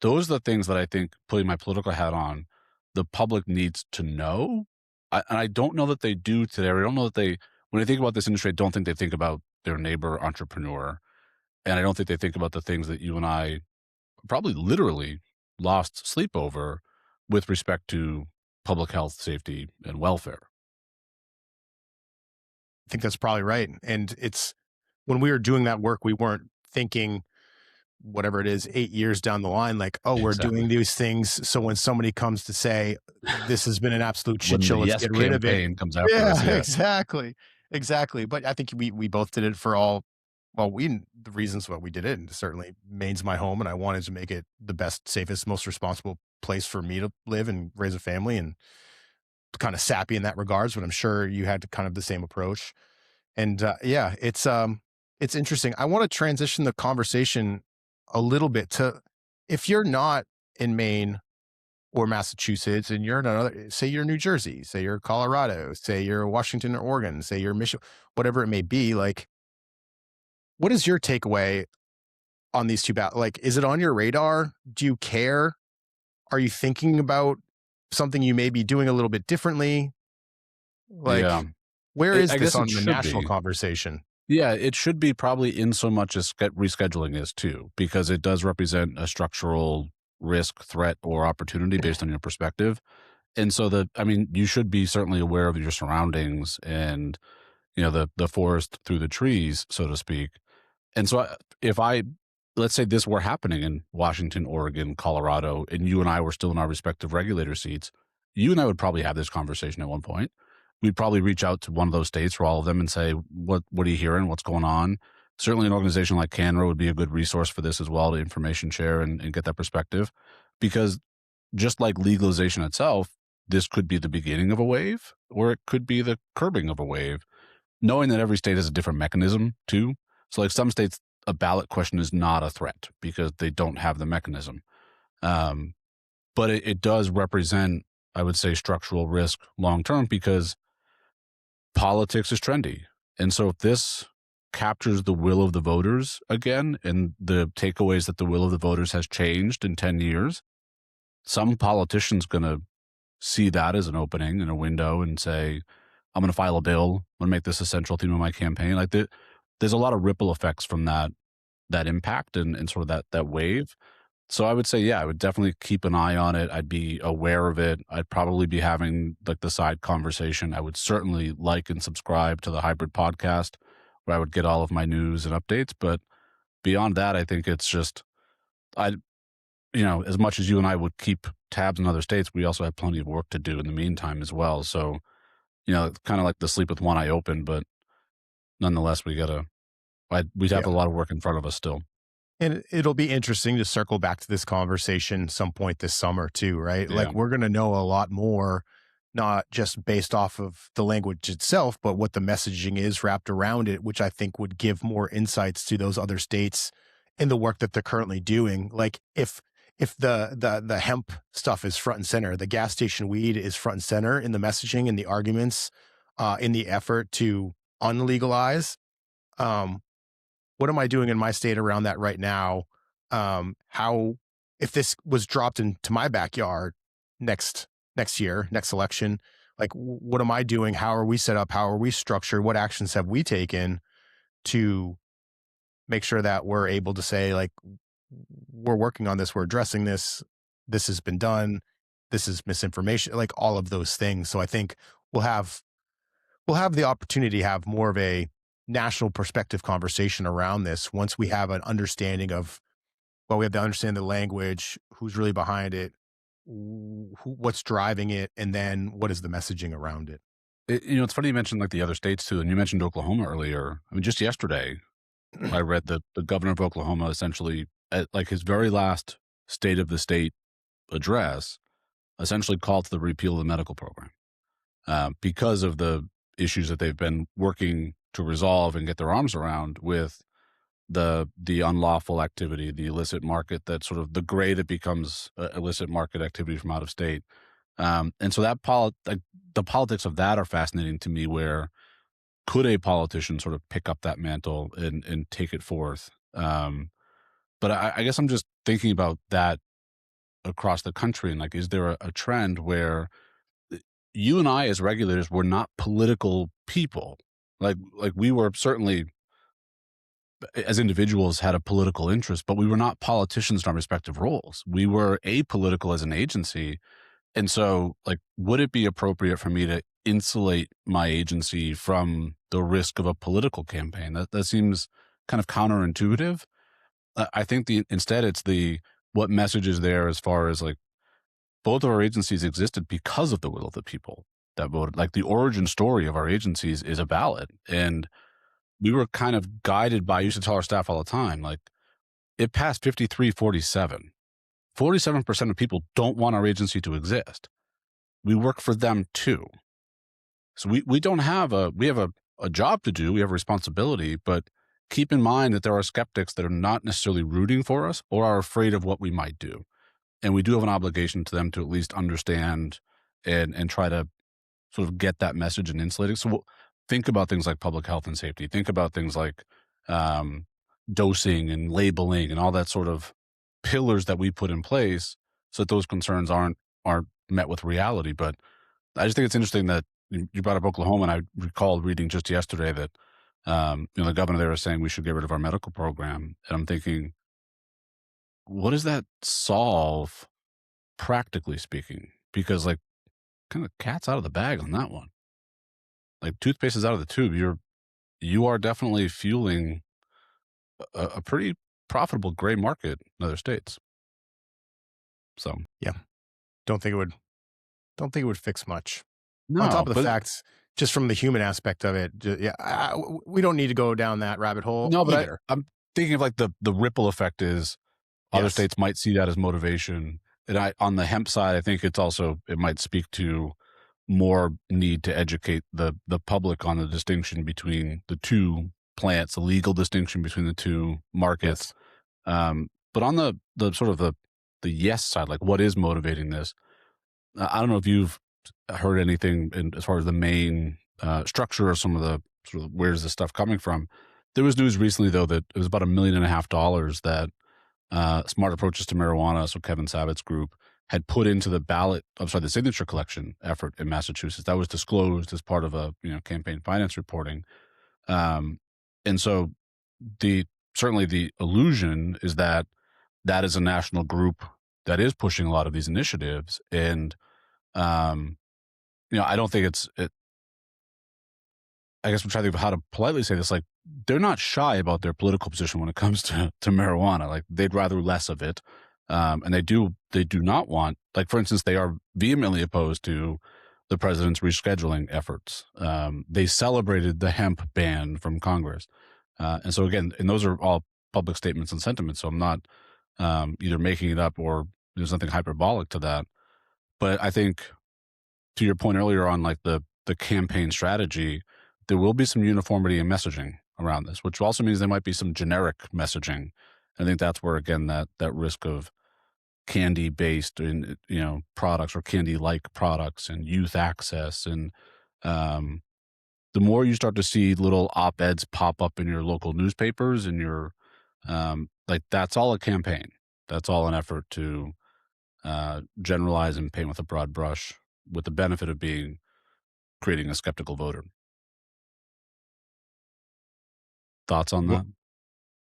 Those are the things that I think, putting my political hat on, the public needs to know. And I don't know that they do today. I don't know that when they think about this industry, I don't think they think about their neighbor entrepreneur. And I don't think they think about the things that you and I probably literally lost sleep over with respect to public health, safety, and welfare. I think that's probably right. And it's when we were doing that work, we weren't thinking whatever it is, 8 years down the line, like, oh, we're Exactly. doing these things. So when somebody comes to say, this has been an absolute shit When show, the let's yes get rid of it. campaign comes after us, Yeah, yeah. exactly. Exactly. But I think we both did it for all, well, the reasons why we did it. And certainly Maine's my home and I wanted to make it the best, safest, most responsible place for me to live and raise a family, and kind of sappy in that regards, but I'm sure you had kind of the same approach. And yeah, it's it's interesting. I want to transition the conversation a little bit to, if you're not in Maine or Massachusetts and you're in another, say you're New Jersey, say you're Colorado, say you're Washington or Oregon, say you're Michigan, whatever it may be, like, what is your takeaway on these two like, is it on your radar? Do you care? Are you thinking about something you may be doing a little bit differently? Yeah. Like, where is I this guess it on the should national be. conversation? Yeah, it should be probably in so much as rescheduling is too, because it does represent a structural risk, threat, or opportunity based on your perspective. And so I mean, you should be certainly aware of your surroundings and, the forest through the trees, so to speak. And so if let's say this were happening in Washington, Oregon, Colorado, and you and I were still in our respective regulator seats, you and I would probably have this conversation at one point. We'd probably reach out to one of those states or all of them and say, what are you hearing? What's going on? Certainly an organization like CANRA would be a good resource for this as well, to information share and get that perspective. Because just like legalization itself, this could be the beginning of a wave, or it could be the curbing of a wave, knowing that every state has a different mechanism too. So like some states, a ballot question is not a threat because they don't have the mechanism. But it does represent, I would say, structural risk long-term, because politics is trendy. And so if this captures the will of the voters again, and the takeaways that the will of the voters has changed in 10 years, some politician's going to see that as an opening and a window and say, I'm going to file a bill. I'm going to make this a central theme of my campaign. Like there's a lot of ripple effects from that impact and sort of that wave. So I would say, yeah, I would definitely keep an eye on it. I'd be aware of it. I'd probably be having like the side conversation. I would certainly like and subscribe to the Hybrid podcast, where I would get all of my news and updates. But beyond that, I think it's just, as much as you and I would keep tabs in other states, we also have plenty of work to do in the meantime as well. So, kind of like the sleep with one eye open, but nonetheless, we'd have Yeah. a lot of work in front of us still. And it'll be interesting to circle back to this conversation some point this summer too, right? Yeah. Like, we're going to know a lot more, not just based off of the language itself, but what the messaging is wrapped around it, which I think would give more insights to those other states in the work that they're currently doing. Like, if the hemp stuff is front and center, the gas station weed is front and center in the messaging and the arguments, in the effort to unlegalize, what am I doing in my state around that right now? How, if this was dropped into my backyard next year, next election, like, what am I doing? How are we set up? How are we structured? What actions have we taken to make sure that we're able to say, like, we're working on this, we're addressing this, this has been done, this is misinformation, like all of those things. So I think we'll have the opportunity to have more of a national perspective conversation around this once we have an understanding of, well, we have to understand the language, who's really behind it, what's driving it, and then what is the messaging around it. It's funny you mentioned like the other states too, and you mentioned Oklahoma earlier. I mean, just yesterday, I read that the governor of Oklahoma essentially, at like his very last State of the State address, essentially called to the repeal of the medical program, because of the issues that they've been working to resolve and get their arms around with the unlawful activity, the illicit market, that sort of the gray that becomes illicit market activity from out of state. And so that the politics of that are fascinating to me, where could a politician sort of pick up that mantle and take it forth? But I guess I'm just thinking about that across the country, and like, is there a trend where you and I as regulators were not political people? Like we were certainly, as individuals, had a political interest, but we were not politicians in our respective roles. We were apolitical as an agency. And so, like, would it be appropriate for me to insulate my agency from the risk of a political campaign? That seems kind of counterintuitive. I think instead it's what message is there, as far as like, both of our agencies existed because of the will of the people that voted. Like, the origin story of our agencies is a ballot, and we were kind of guided by, I used to tell our staff all the time, like, it passed 53-47. 47% of people don't want our agency to exist. We work for them too. So we don't have we have a job to do. We have a responsibility, but keep in mind that there are skeptics that are not necessarily rooting for us or are afraid of what we might do. And we do have an obligation to them to at least understand and try to sort of get that message and insulate it. So think about things like public health and safety. Think about things like um, dosing and labeling and all that sort of pillars that we put in place so that those concerns aren't met with reality. But I just think it's interesting that you brought up Oklahoma, and I recalled reading just yesterday that the governor there is saying we should get rid of our medical program. And I'm thinking, what does that solve, practically speaking? Because like, kind of cat's out of the bag on that one. Like toothpaste is out of the tube. You are definitely fueling a pretty profitable gray market in other states. So Yeah, don't think it would fix much. On no, top of the facts, just from the human aspect of it, we don't need to go down that rabbit hole. no, but either. I'm thinking of like the ripple effect is other Yes. states might see that as motivation. And on the hemp side, I think it might speak to more need to educate the public on the distinction between the two plants, the legal distinction between the two markets. Yes. But on the sort of the yes side, like what is motivating this? I don't know if you've heard anything as far as the main structure or some of the sort of where's this stuff coming from. There was news recently, though, that it was about $1.5 million that Smart Approaches to Marijuana, so Kevin Savitt's group, had put into the signature collection effort in Massachusetts. That was disclosed as part of a campaign finance reporting. And so certainly the illusion is that is a national group that is pushing a lot of these initiatives. And, I don't think I guess I'm trying to think of how to politely say this. Like, they're not shy about their political position when it comes to marijuana. Like, they'd rather less of it. And they do not want, like, for instance, they are vehemently opposed to the president's rescheduling efforts. They celebrated the hemp ban from Congress. And so again, and those are all public statements and sentiments. So I'm not either making it up or there's something hyperbolic to that. But I think to your point earlier on, like the campaign strategy, there will be some uniformity in messaging around this, which also means there might be some generic messaging. I think that's where, again, that risk of candy-based products or candy-like products and youth access, and the more you start to see little op-eds pop up in your local newspapers and your that's all a campaign. That's all an effort to generalize and paint with a broad brush, with the benefit of creating a skeptical voter. Thoughts on that?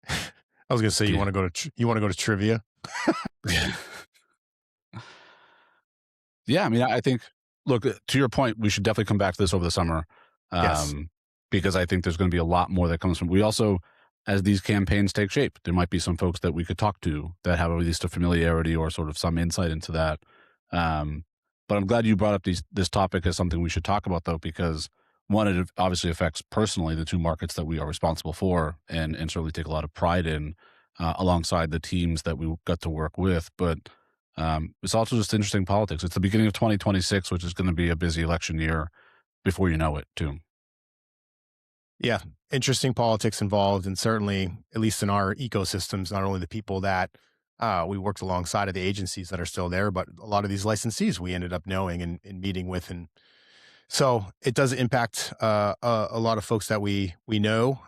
I was going to say, you want to go to trivia? Yeah, I mean, I think, look, to your point, we should definitely come back to this over the summer. Yes. Because I think there's going to be a lot more that comes from. We also, as these campaigns take shape, there might be some folks that we could talk to that have at least a familiarity or sort of some insight into that. But I'm glad you brought up this topic as something we should talk about, though, because one, it obviously affects personally the two markets that we are responsible for and certainly take a lot of pride in, alongside the teams that we got to work with. But it's also just interesting politics. It's the beginning of 2026, which is going to be a busy election year before you know it, too. Yeah, interesting politics involved, and certainly, at least in our ecosystems, not only the people that we worked alongside of the agencies that are still there, but a lot of these licensees we ended up knowing and meeting with, and so it does impact a lot of folks that we know.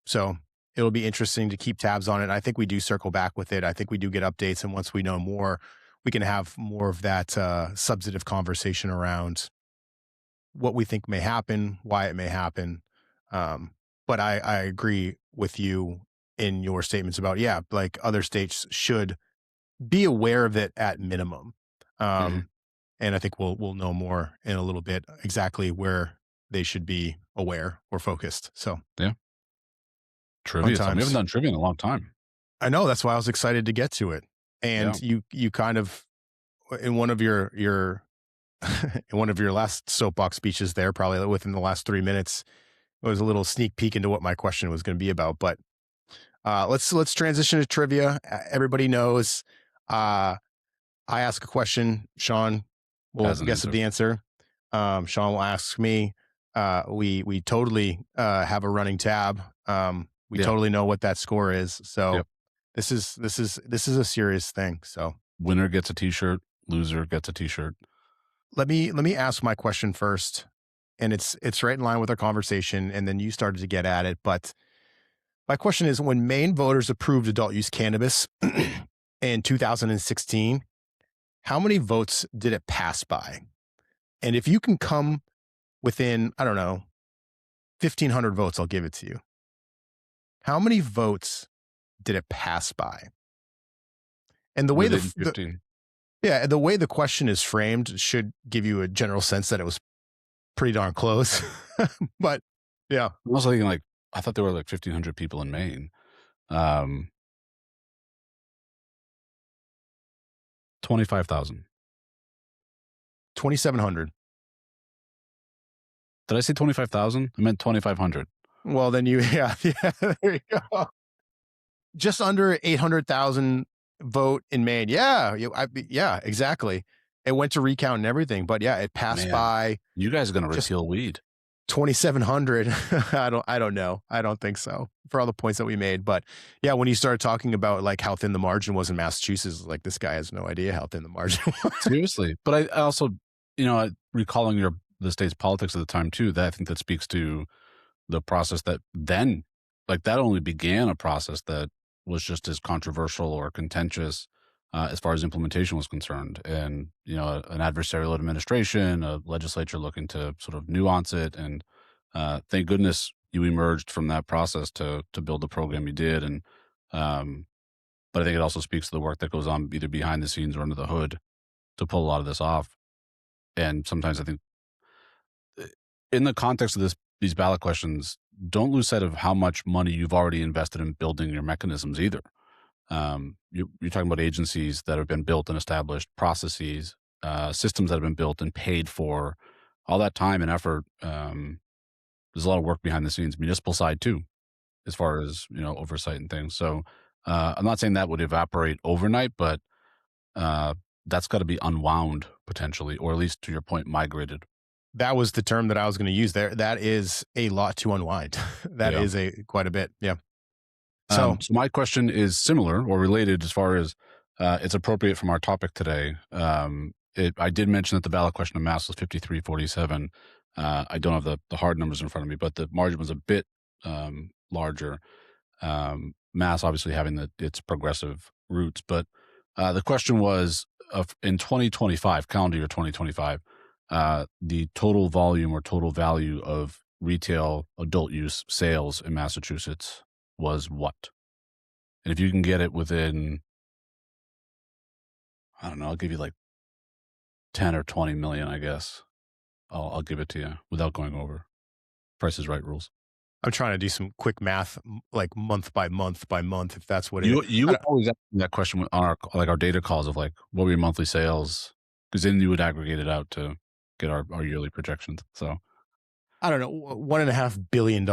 So it'll be interesting to keep tabs on it. I think we do circle back with it. I think we do get updates, and once we know more, we can have more of that substantive conversation around what we think may happen, why it may happen. But I agree with you in your statements about, like other states should be aware of it at minimum. And I think we'll know more in a little bit exactly where they should be aware or focused. So yeah, trivia. We haven't done trivia in a long time. I know, that's why I was excited to get to it. And you kind of, in one of your in one of your last soapbox speeches there, probably within the last 3 minutes, it was a little sneak peek into what my question was going to be about. But let's transition to trivia. Everybody knows I ask a question, Shawn will guess at the answer. Shawn will ask me. We totally have a running tab. We Yeah. totally know what that score is. So Yep. this is a serious thing. So Winner gets a t-shirt, loser gets a t-shirt. let me ask my question first. And it's right in line with our conversation, and then you started to get at it. But my question is, when Maine voters approved adult use cannabis in 2016, how many votes did it pass by? And if you can come within, I don't know, 1,500 votes, I'll give it to you. How many votes did it pass by? And the way Within 15. the way the question is framed should give you a general sense that it was pretty darn close. But yeah, I was thinking like, I thought there were like 1,500 people in Maine. 25,000. 2,700. Did I say 25,000? I meant 2,500. Well, then yeah, there you go. Just under 800,000 vote in Maine. Yeah, yeah, exactly. It went to recount and everything, but yeah, it passed Man, by you guys are going to just repeal weed. 2,700. I don't know. I don't think so, for all the points that we made. But yeah, when you started talking about like how thin the margin was in Massachusetts, like this guy has no idea how thin the margin was. Seriously. But I also, recalling the state's politics at the time too, that I think that speaks to the process that then, like, that only began a process that was just as controversial or contentious as far as implementation was concerned. And, an adversarial administration, a legislature looking to sort of nuance it. And thank goodness you emerged from that process to build the program you did. And, but I think it also speaks to the work that goes on either behind the scenes or under the hood to pull a lot of this off. And sometimes I think in the context of these ballot questions, don't lose sight of how much money you've already invested in building your mechanisms either. You're talking about agencies that have been built and established, processes, systems that have been built and paid for, all that time and effort. There's a lot of work behind the scenes, municipal side too, as far as, oversight and things. So I'm not saying that would evaporate overnight, but that's got to be unwound potentially, or at least to your point, migrated. That was the term that I was going to use there. That is a lot to unwind. That is quite a bit. Yeah. So my question is similar or related as far as it's appropriate from our topic today. I did mention that the ballot question in Mass was 53-47. I don't have the hard numbers in front of me, but the margin was a bit larger. Mass obviously having its progressive roots, but the question was in 2025, calendar year 2025, the total volume or total value of retail adult use sales in Massachusetts was what? And if you can get it within, I don't know, I'll give you like 10 or 20 million, I guess. I'll give it to you without going over. Price is Right rules. I'm trying to do some quick math, like month by month, if that's what you would always ask me that question on our data calls of like, what were your monthly sales? Because then you would aggregate it out to get our yearly projections. So I don't know, $1.5 billion.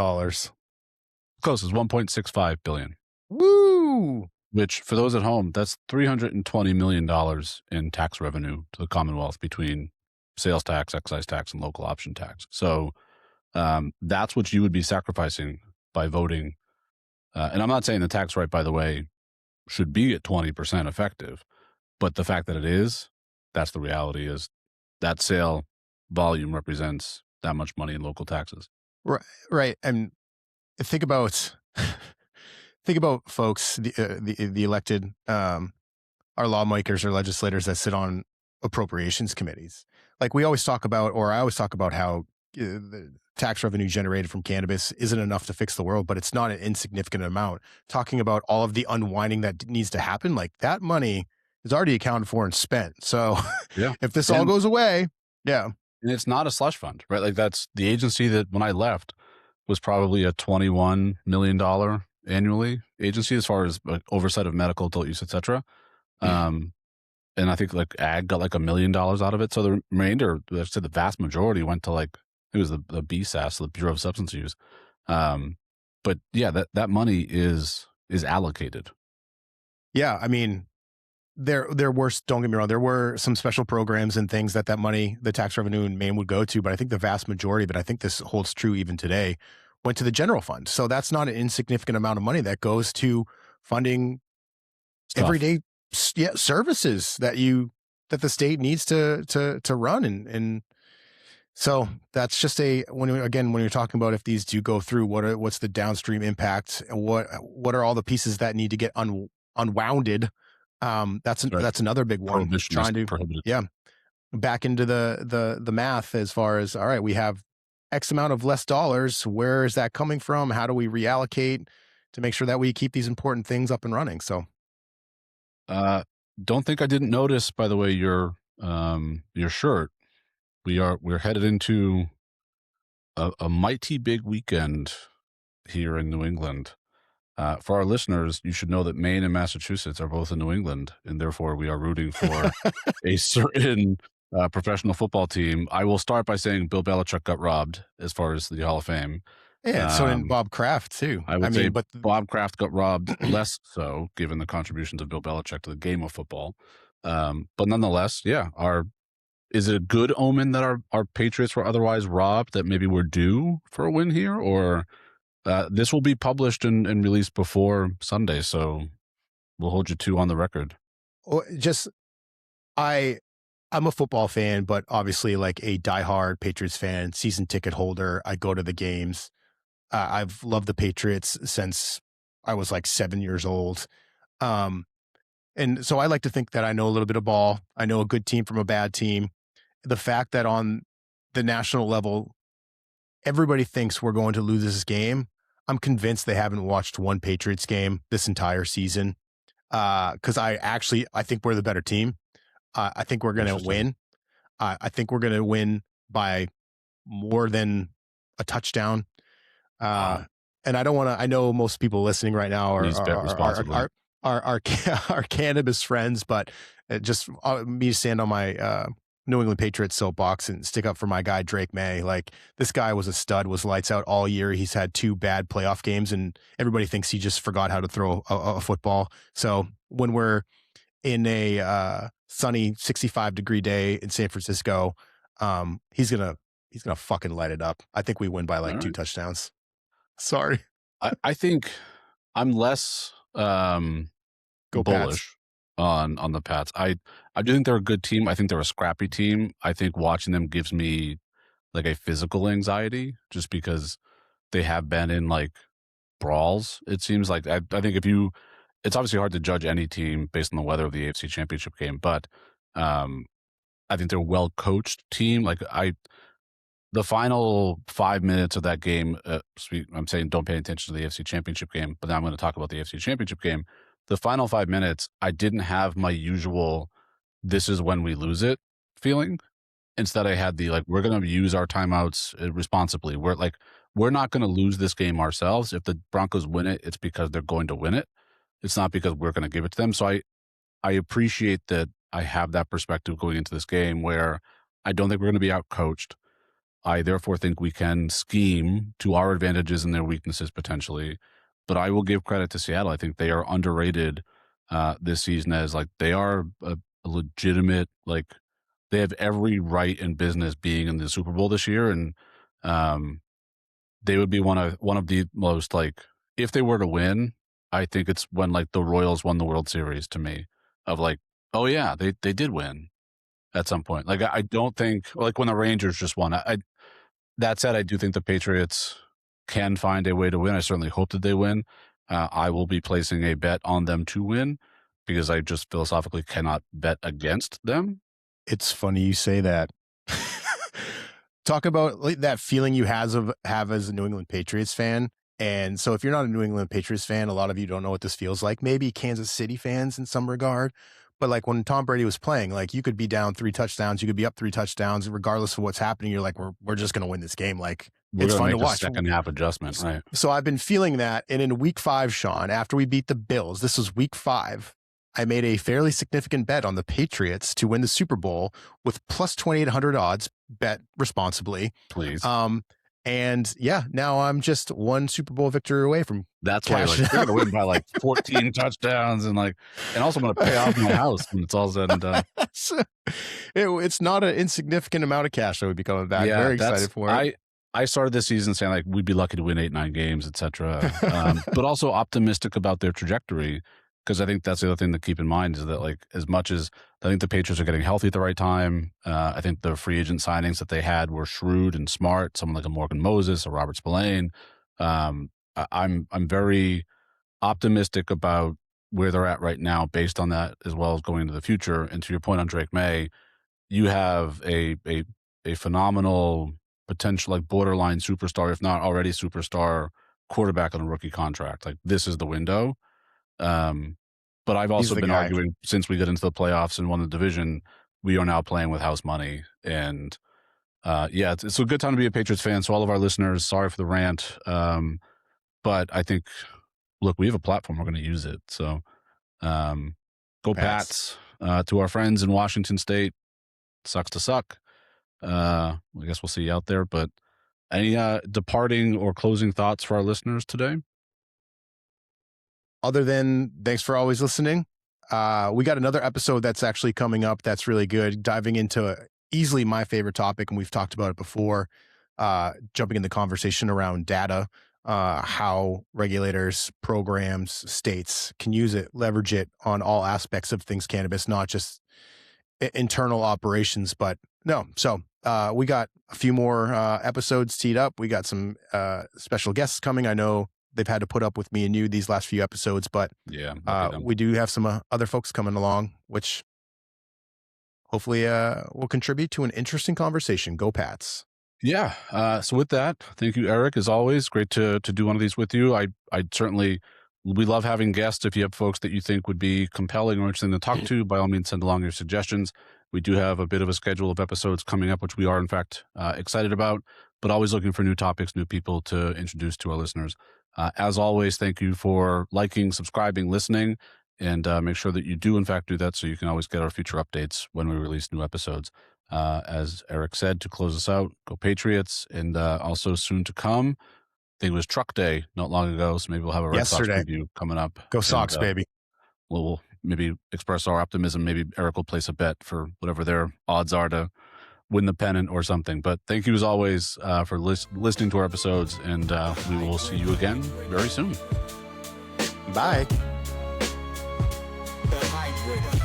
Close is 1.65 billion. Woo! Which, for those at home, that's $320 million in tax revenue to the Commonwealth between sales tax, excise tax, and local option tax. So that's what you would be sacrificing by voting. And I'm not saying the tax rate, by the way, should be at 20% effective, but the fact that it is, that's the reality, is that sale volume represents that much money in local taxes. Right. And think about folks, the elected, our lawmakers or legislators that sit on appropriations committees. Like we always talk about, or I always talk about how the tax revenue generated from cannabis isn't enough to fix the world, but it's not an insignificant amount. Talking about all of the unwinding that needs to happen, like that money is already accounted for and spent. So if this all goes away, yeah. And it's not a slush fund, right? Like that's the agency that when I left was probably a $21 million annually agency as far as like oversight of medical, adult use, et cetera. And I think like ag got like $1 million out of it. So the remainder, let's say the vast majority went to like, it was the BSAS, the Bureau of Substance Use. But yeah, that money is allocated. Yeah. I mean, there were, don't get me wrong, there were some special programs and things that money, the tax revenue in Maine would go to, but I think the vast majority, but I think this holds true even today, went to the general fund. So that's not an insignificant amount of money that goes to funding everyday services that the state needs to run. And so that's just when you're talking about if these do go through, what's the downstream impact, and what are all the pieces that need to get unwounded? That's another big one. Trying to back into the math as far as, all right, we have X amount of less dollars. Where is that coming from? How do we reallocate to make sure that we keep these important things up and running? So, don't think I didn't notice, by the way, your shirt. We're headed into a mighty big weekend here in New England. For our listeners, you should know that Maine and Massachusetts are both in New England, and therefore we are rooting for a certain professional football team. I will start by saying Bill Belichick got robbed as far as the Hall of Fame. Yeah, so did Bob Kraft too. I would say, but Bob Kraft got robbed less so, given the contributions of Bill Belichick to the game of football. But nonetheless, yeah, is it a good omen that our Patriots were otherwise robbed, that maybe we're due for a win here? Or this will be published and released before Sunday, so we'll hold you two on the record. I'm a football fan, but obviously like a diehard Patriots fan, season ticket holder. I go to the games. I've loved the Patriots since I was like 7 years old. And so I like to think that I know a little bit of ball. I know a good team from a bad team. The fact that on the national level, everybody thinks we're going to lose this game, I'm convinced they haven't watched one Patriots game this entire season. Because I think we're the better team. I think we're going to win. I think we're going to win by more than a touchdown. And I don't want to, I know most people listening right now are cannabis friends, but just me stand on my New England Patriots soapbox and stick up for my guy, Drake May. Like, this guy was a stud, was lights out all year. He's had 2 bad playoff games, and everybody thinks he just forgot how to throw a football. So when we're in a sunny 65-degree day in San Francisco, he's gonna fucking light it up. I think we win by like 2 touchdowns. Sorry. I think I'm less bullish on the Pats. I do think they're a good team. I think they're a scrappy team. I think watching them gives me like a physical anxiety, just because they have been in like brawls. It seems like I think it's obviously hard to judge any team based on the weather of the AFC Championship game, but I think they're a well-coached team. Like the final 5 minutes of that game, I'm saying don't pay attention to the AFC Championship game, but now I'm going to talk about the AFC Championship game. The final 5 minutes, I didn't have my usual "this is when we lose it" feeling. Instead, I had the like, we're going to use our timeouts responsibly. We're not going to lose this game ourselves. If the Broncos win it, it's because they're going to win it. It's not because we're going to give it to them. So I appreciate that I have that perspective going into this game, where I don't think we're going to be outcoached. I therefore think we can scheme to our advantages and their weaknesses potentially. But I will give credit to Seattle. I think they are underrated this season, as like they are a legitimate, like they have every right in business being in the Super Bowl this year. And they would be one of the most, like, if they were to win, I think it's when like the Royals won the World Series to me, of like, oh yeah, they did win at some point. Like, I don't think like when the Rangers just won. That said, I do think the Patriots can find a way to win. I certainly hope that they win. I will be placing a bet on them to win, because I just philosophically cannot bet against them. It's funny you say that. Talk about like that feeling you have as a New England Patriots fan. And so if you're not a New England Patriots fan, a lot of you don't know what this feels like. Maybe Kansas City fans in some regard. But like when Tom Brady was playing, like you could be down 3 touchdowns, you could be up 3 touchdowns, regardless of what's happening. You're like, we're just going to win this game. Like, it's fun to watch. Second half adjustment, right? So I've been feeling that. And in week 5, Shawn, after we beat the Bills, this was week 5, I made a fairly significant bet on the Patriots to win the Super Bowl with plus 2,800 odds. Bet responsibly, please. And yeah, now I'm just 1 Super Bowl victory away from. That's why like, they're going to win by like 14 touchdowns, and also I'm going to pay off my house when it's all said and done. It's not an insignificant amount of cash that would be coming back. Yeah, very excited for it. I started this season saying like we'd be lucky to win 8-9 games, etc. But also optimistic about their trajectory, because I think that's the other thing to keep in mind is that like as much as I think the Patriots are getting healthy at the right time, I think the free agent signings that they had were shrewd and smart. Someone like a Morgan Moses, a Robert Spillane. I'm very optimistic about where they're at right now based on that, as well as going into the future. And to your point on Drake May, you have a phenomenal potential, like borderline superstar, if not already superstar quarterback on a rookie contract. Like this is the window. But I've also been arguing since we got into the playoffs and won the division, we are now playing with house money. And yeah, it's a good time to be a Patriots fan. So all of our listeners, sorry for the rant. But I think, look, we have a platform. We're going to use it. So go Pats. To our friends in Washington State, sucks to suck. I guess we'll see you out there. But any departing or closing thoughts for our listeners today? Other than thanks for always listening. We got another episode that's actually coming up that's really good, diving into easily my favorite topic, and we've talked about it before, jumping in the conversation around data, how regulators, programs, states can use it, leverage it on all aspects of things cannabis, not just internal operations, but no. So we got a few more episodes teed up. We got some special guests coming. I know they've had to put up with me and you these last few episodes, but yeah, we do have some other folks coming along, which hopefully will contribute to an interesting conversation. Go Pats. Yeah. So with that, thank you, Erik. As always, great to do one of these with you. I certainly, we love having guests. If you have folks that you think would be compelling or interesting to talk to, by all means, send along your suggestions. We do have a bit of a schedule of episodes coming up, which we are in fact excited about, but always looking for new topics, new people to introduce to our listeners. As always, thank you for liking, subscribing, listening, and make sure that you do in fact do that so you can always get our future updates when we release new episodes. As Erik said, to close us out, go Patriots, and also soon to come, I think it was Truck Day not long ago, so maybe we'll have a Red Sox preview coming up. Go Sox, baby. We'll maybe express our optimism. Maybe Erik will place a bet for whatever their odds are to win the pennant or something. But thank you as always for listening to our episodes, and we will see you again very soon. Bye. The hybrid.